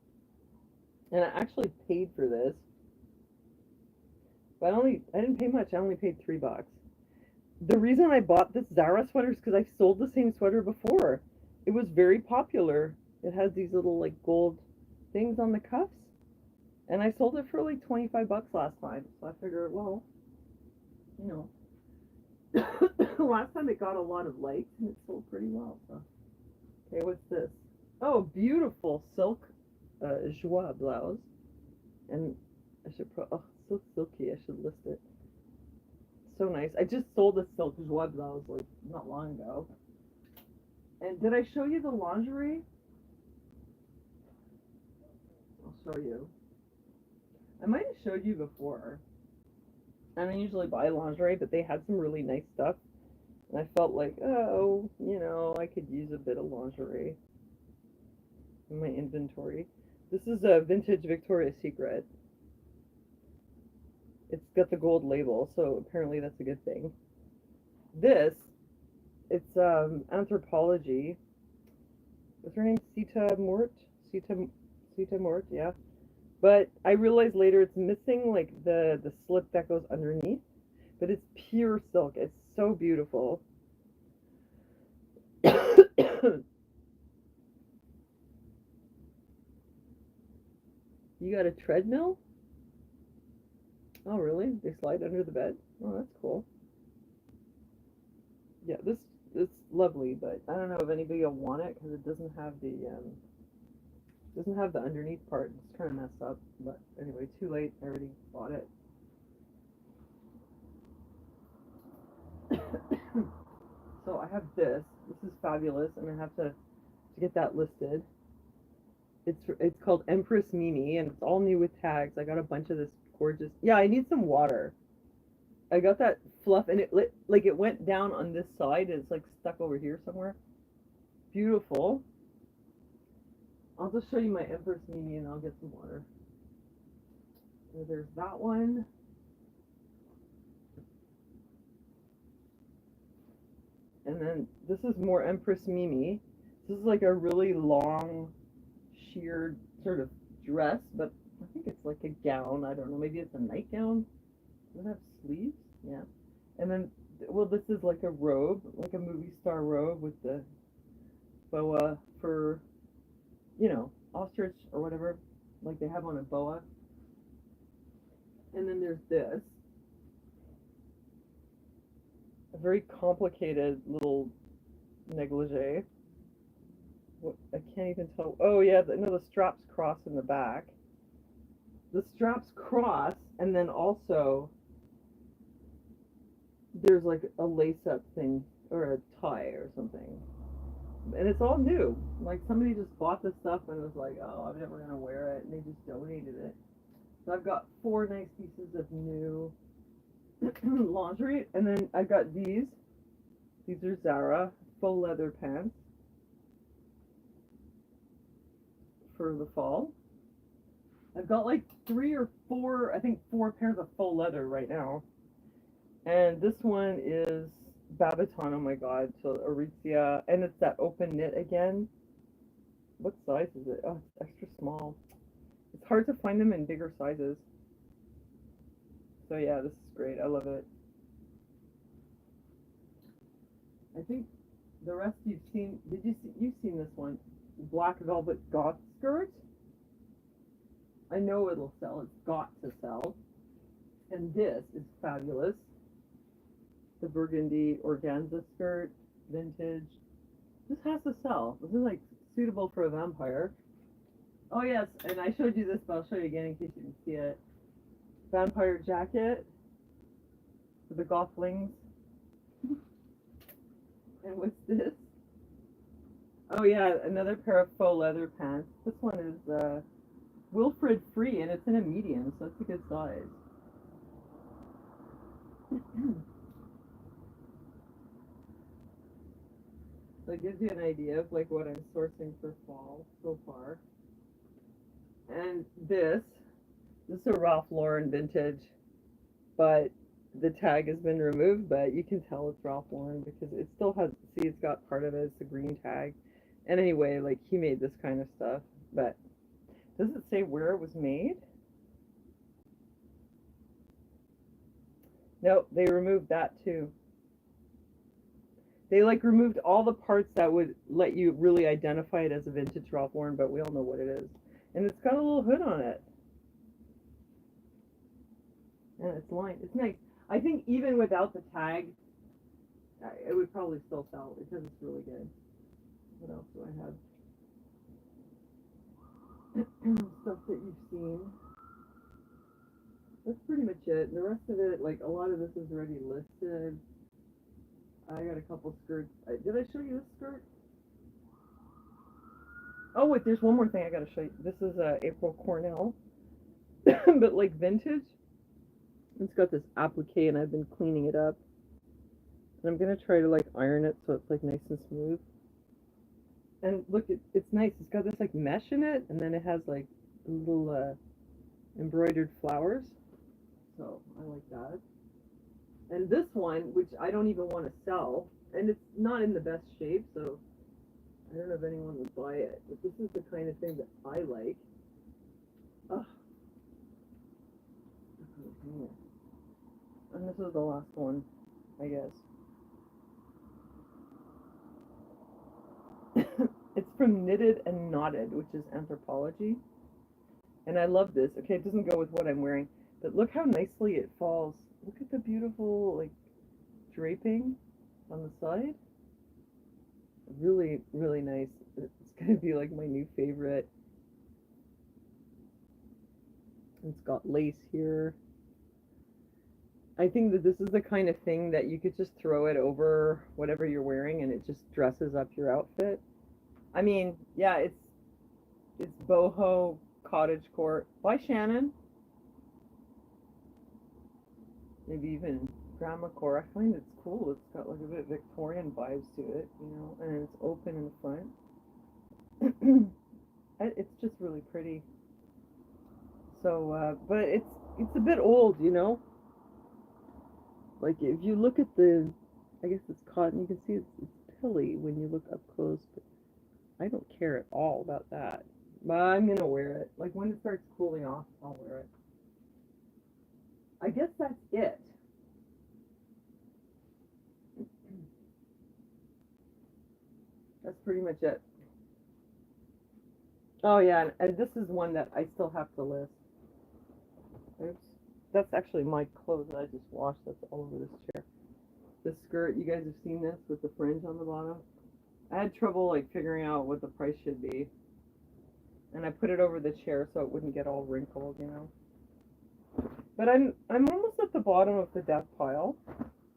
and I actually paid for this, but I didn't pay much. I only paid $3. The reason I bought this Zara sweater is because I've sold the same sweater before. It was very popular. It has these little like gold things on the cuffs, and I sold it for like $25 last time. So I figured, well, you know, last time it got a lot of likes and it sold pretty well. So. Okay, what's this? Oh, beautiful silk joie blouse. And I should oh, so silky. I should list it. So nice. I just sold a silk joie blouse like not long ago. And did I show you the lingerie? I'll show you. I might have showed you before. I don't usually buy lingerie, but they had some really nice stuff. And I felt like, oh, you know, I could use a bit of lingerie in my inventory. This is a vintage Victoria's Secret. It's got the gold label, so apparently that's a good thing. This, it's Anthropologie. What's her name? Sita Mort? Sita Mort, yeah. But I realized later it's missing like the slip that goes underneath. But it's pure silk. It's so beautiful. You got a treadmill? Oh, really? They slide under the bed? Oh, that's cool. Yeah, this it's lovely, but I don't know if anybody will want it because it doesn't have the underneath part. It's kind of messed up. But anyway, too late. I already bought it. So I have this. This is fabulous. I'm gonna have to get that listed. It's called Empress Mimi, and it's all new with tags. I got a bunch of this gorgeous. Yeah, I need some water. I got that fluff, and it went down on this side. And it's like stuck over here somewhere. Beautiful. I'll just show you my Empress Mimi, and I'll get some water. So there's that one. And then this is more Empress Mimi. This is like a really long, sheer sort of dress, but I think it's like a gown. I don't know. Maybe it's a nightgown. Does it have sleeves? Yeah. And then, well, this is like a robe, like a movie star robe with the boa for, you know, ostrich or whatever, like they have on a boa. And then there's this. A very complicated little negligee. What, I can't even tell. Oh yeah, no, the straps cross in the back. The straps cross, and then also there's like a lace-up thing or a tie or something, and it's all new. Like somebody just bought this stuff and was like, "Oh, I'm never gonna wear it," and they just donated it. So I've got 4 nice pieces of new lingerie, and then I got these. These are Zara faux leather pants for the fall. I've got like 3 or 4, I think 4 pairs of faux leather right now. And this one is Babaton, oh my god, so Aritzia, and it's that open knit again. What size is it? Oh, it's extra small. It's hard to find them in bigger sizes. So yeah, this is great. I love it. I think the rest you've seen. You've seen this one? Black velvet goth skirt. I know it'll sell. It's got to sell. And this is fabulous. the burgundy organza skirt, vintage. This has to sell. This is like suitable for a vampire. Oh yes, and I showed you this, but I'll show you again in case you didn't see it. Vampire jacket for the gothlings. And what's this? Oh yeah, another pair of faux leather pants. This one is Wilfred free, and it's in a medium, so it's a good size. So it gives you an idea of like what I'm sourcing for fall so far. And this is a Ralph Lauren vintage, but the tag has been removed, but you can tell it's Ralph Lauren because it still has, see, it's got part of it, it's a green tag. And anyway, like he made this kind of stuff, but does it say where it was made? No, they removed that too. They like removed all the parts that would let you really identify it as a vintage Ralph Lauren, but we all know what it is. And it's got a little hood on it. And it's lined. It's nice. I think even without the tag, it would probably still sell because it's really good. What else do I have? Stuff that you've seen. That's pretty much it. The rest of it, like a lot of this is already listed. I got a couple skirts. Did I show you this skirt? Oh wait, there's one more thing I gotta show you. This is April Cornell, but like vintage. It's got this applique, and I've been cleaning it up. And I'm gonna try to like iron it so it's like nice and smooth. And look, it's nice. It's got this like mesh in it, and then it has like little embroidered flowers. So I like that. And this one, which I don't even want to sell, and it's not in the best shape, so I don't know if anyone would buy it. But this is the kind of thing that I like. Ugh. And this is the last one, I guess. It's from Knitted and Knotted, which is Anthropology. And I love this. Okay, it doesn't go with what I'm wearing, but look how nicely it falls. Look at the beautiful, like, draping on the side. Really, really nice. It's going to be, like, my new favorite. It's got lace here. I think that this is the kind of thing that you could just throw it over whatever you're wearing, and it just dresses up your outfit. I mean, yeah, it's boho cottagecore by Shannon. Maybe even grandmacore. I find it's cool. It's got like a bit Victorian vibes to it, you know, and it's open in the front. It's just really pretty. So, but it's a bit old, you know. Like if you look at the, I guess it's cotton. You can see it's pilly when you look up close, but I don't care at all about that. But I'm gonna wear it. Like when it starts cooling off, I'll wear it. I guess that's it. That's pretty much it. Oh yeah, and this is one that I still have to list. Oops. That's actually my clothes that I just washed. That's all over this chair. The skirt, you guys have seen this with the fringe on the bottom? I had trouble like figuring out what the price should be. And I put it over the chair so it wouldn't get all wrinkled, you know. But I'm almost at the bottom of the death pile.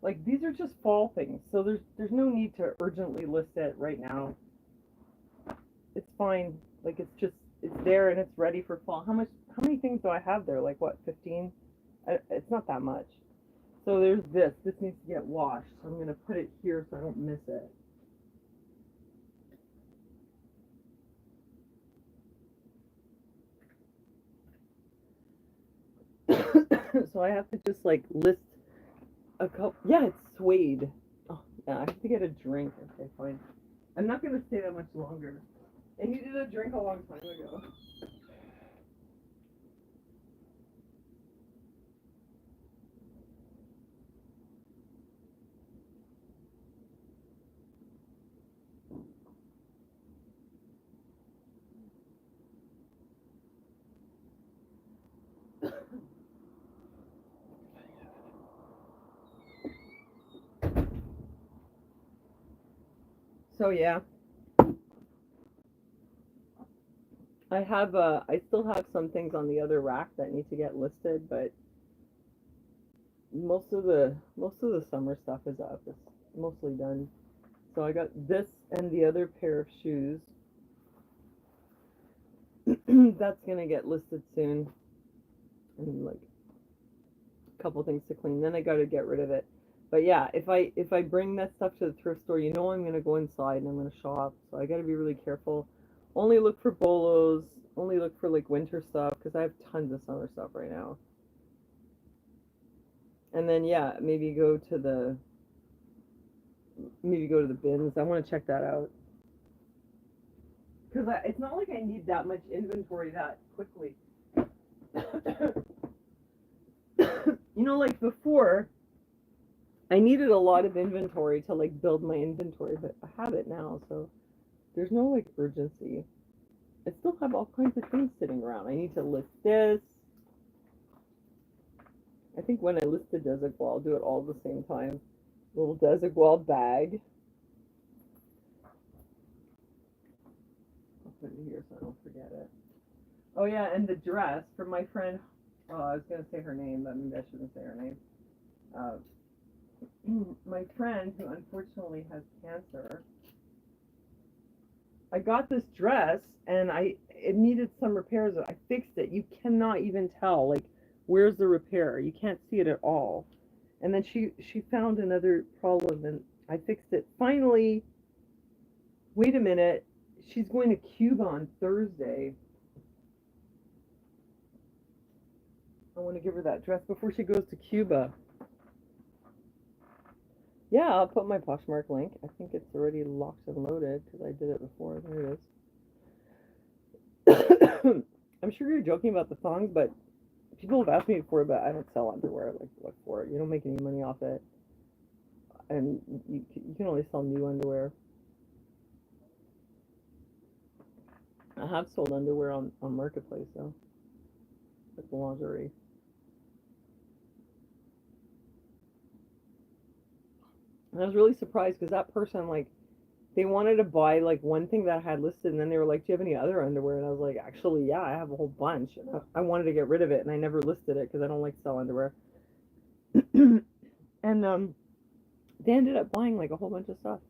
Like these are just fall things, so there's no need to urgently list it right now. It's fine. Like it's there and it's ready for fall. How many things do I have there? Like what, 15? It's not that much. So there's this. This needs to get washed. So I'm gonna put it here so I don't miss it. So I have to just like list a couple. Yeah, it's suede. Oh, yeah, I have to get a drink. Okay, fine. I'm not gonna stay that much longer. I needed a drink a long time ago. So yeah, I still have some things on the other rack that need to get listed, but most of the summer stuff is up. It's mostly done. So I got this and the other pair of shoes. That's gonna get listed soon, and like a couple things to clean. Then I got to get rid of it. But yeah, if I bring that stuff to the thrift store, you know I'm gonna go inside and I'm gonna shop. So I got to be really careful. Only look for bolos. Only look for like winter stuff because I have tons of summer stuff right now. And then yeah, maybe go to the bins. I want to check that out because it's not like I need that much inventory that quickly. Like before, I needed a lot of inventory to like build my inventory, but I have it now, so there's no like urgency. I still have all kinds of things sitting around. I need to list this. I think when I list the desert wall, I'll do it all at the same time. Little desert wall bag. I'll put it here so I don't forget it. Oh yeah, and the dress for my friend. Oh, I was gonna say her name, but maybe I shouldn't say her name. My friend who unfortunately has cancer. I got this dress and it needed some repairs. I fixed it. You cannot even tell like where's the repair. You can't see it at all. And then she found another problem and I fixed it. Finally, wait a minute. She's going to Cuba on Thursday. I want to give her that dress before she goes to Cuba. Yeah, I'll put my Poshmark link. I think it's already locked and loaded because I did it before. There it is. I'm sure you're joking about the thongs, but people have asked me before, but I don't sell underwear. Like, what for? You don't make any money off it. And you can only sell new underwear. I have sold underwear on Marketplace, though. Like the lingerie. And I was really surprised because that person, like, they wanted to buy, like, one thing that I had listed, and then they were like, do you have any other underwear? And I was like, actually, yeah, I have a whole bunch. And I wanted to get rid of it, and I never listed it because I don't like to sell underwear. And they ended up buying, like, a whole bunch of stuff.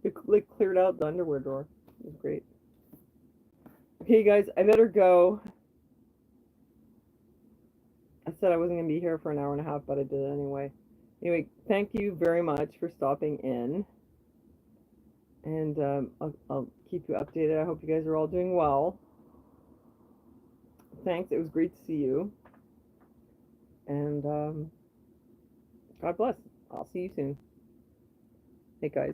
They, like, cleared out the underwear drawer. It was great. Okay, guys, I better go. I said I wasn't going to be here for an hour and a half, but I did it anyway. Anyway, thank you very much for stopping in. And I'll keep you updated. I hope you guys are all doing well. Thanks. It was great to see you. And God bless. I'll see you soon. Hey, guys.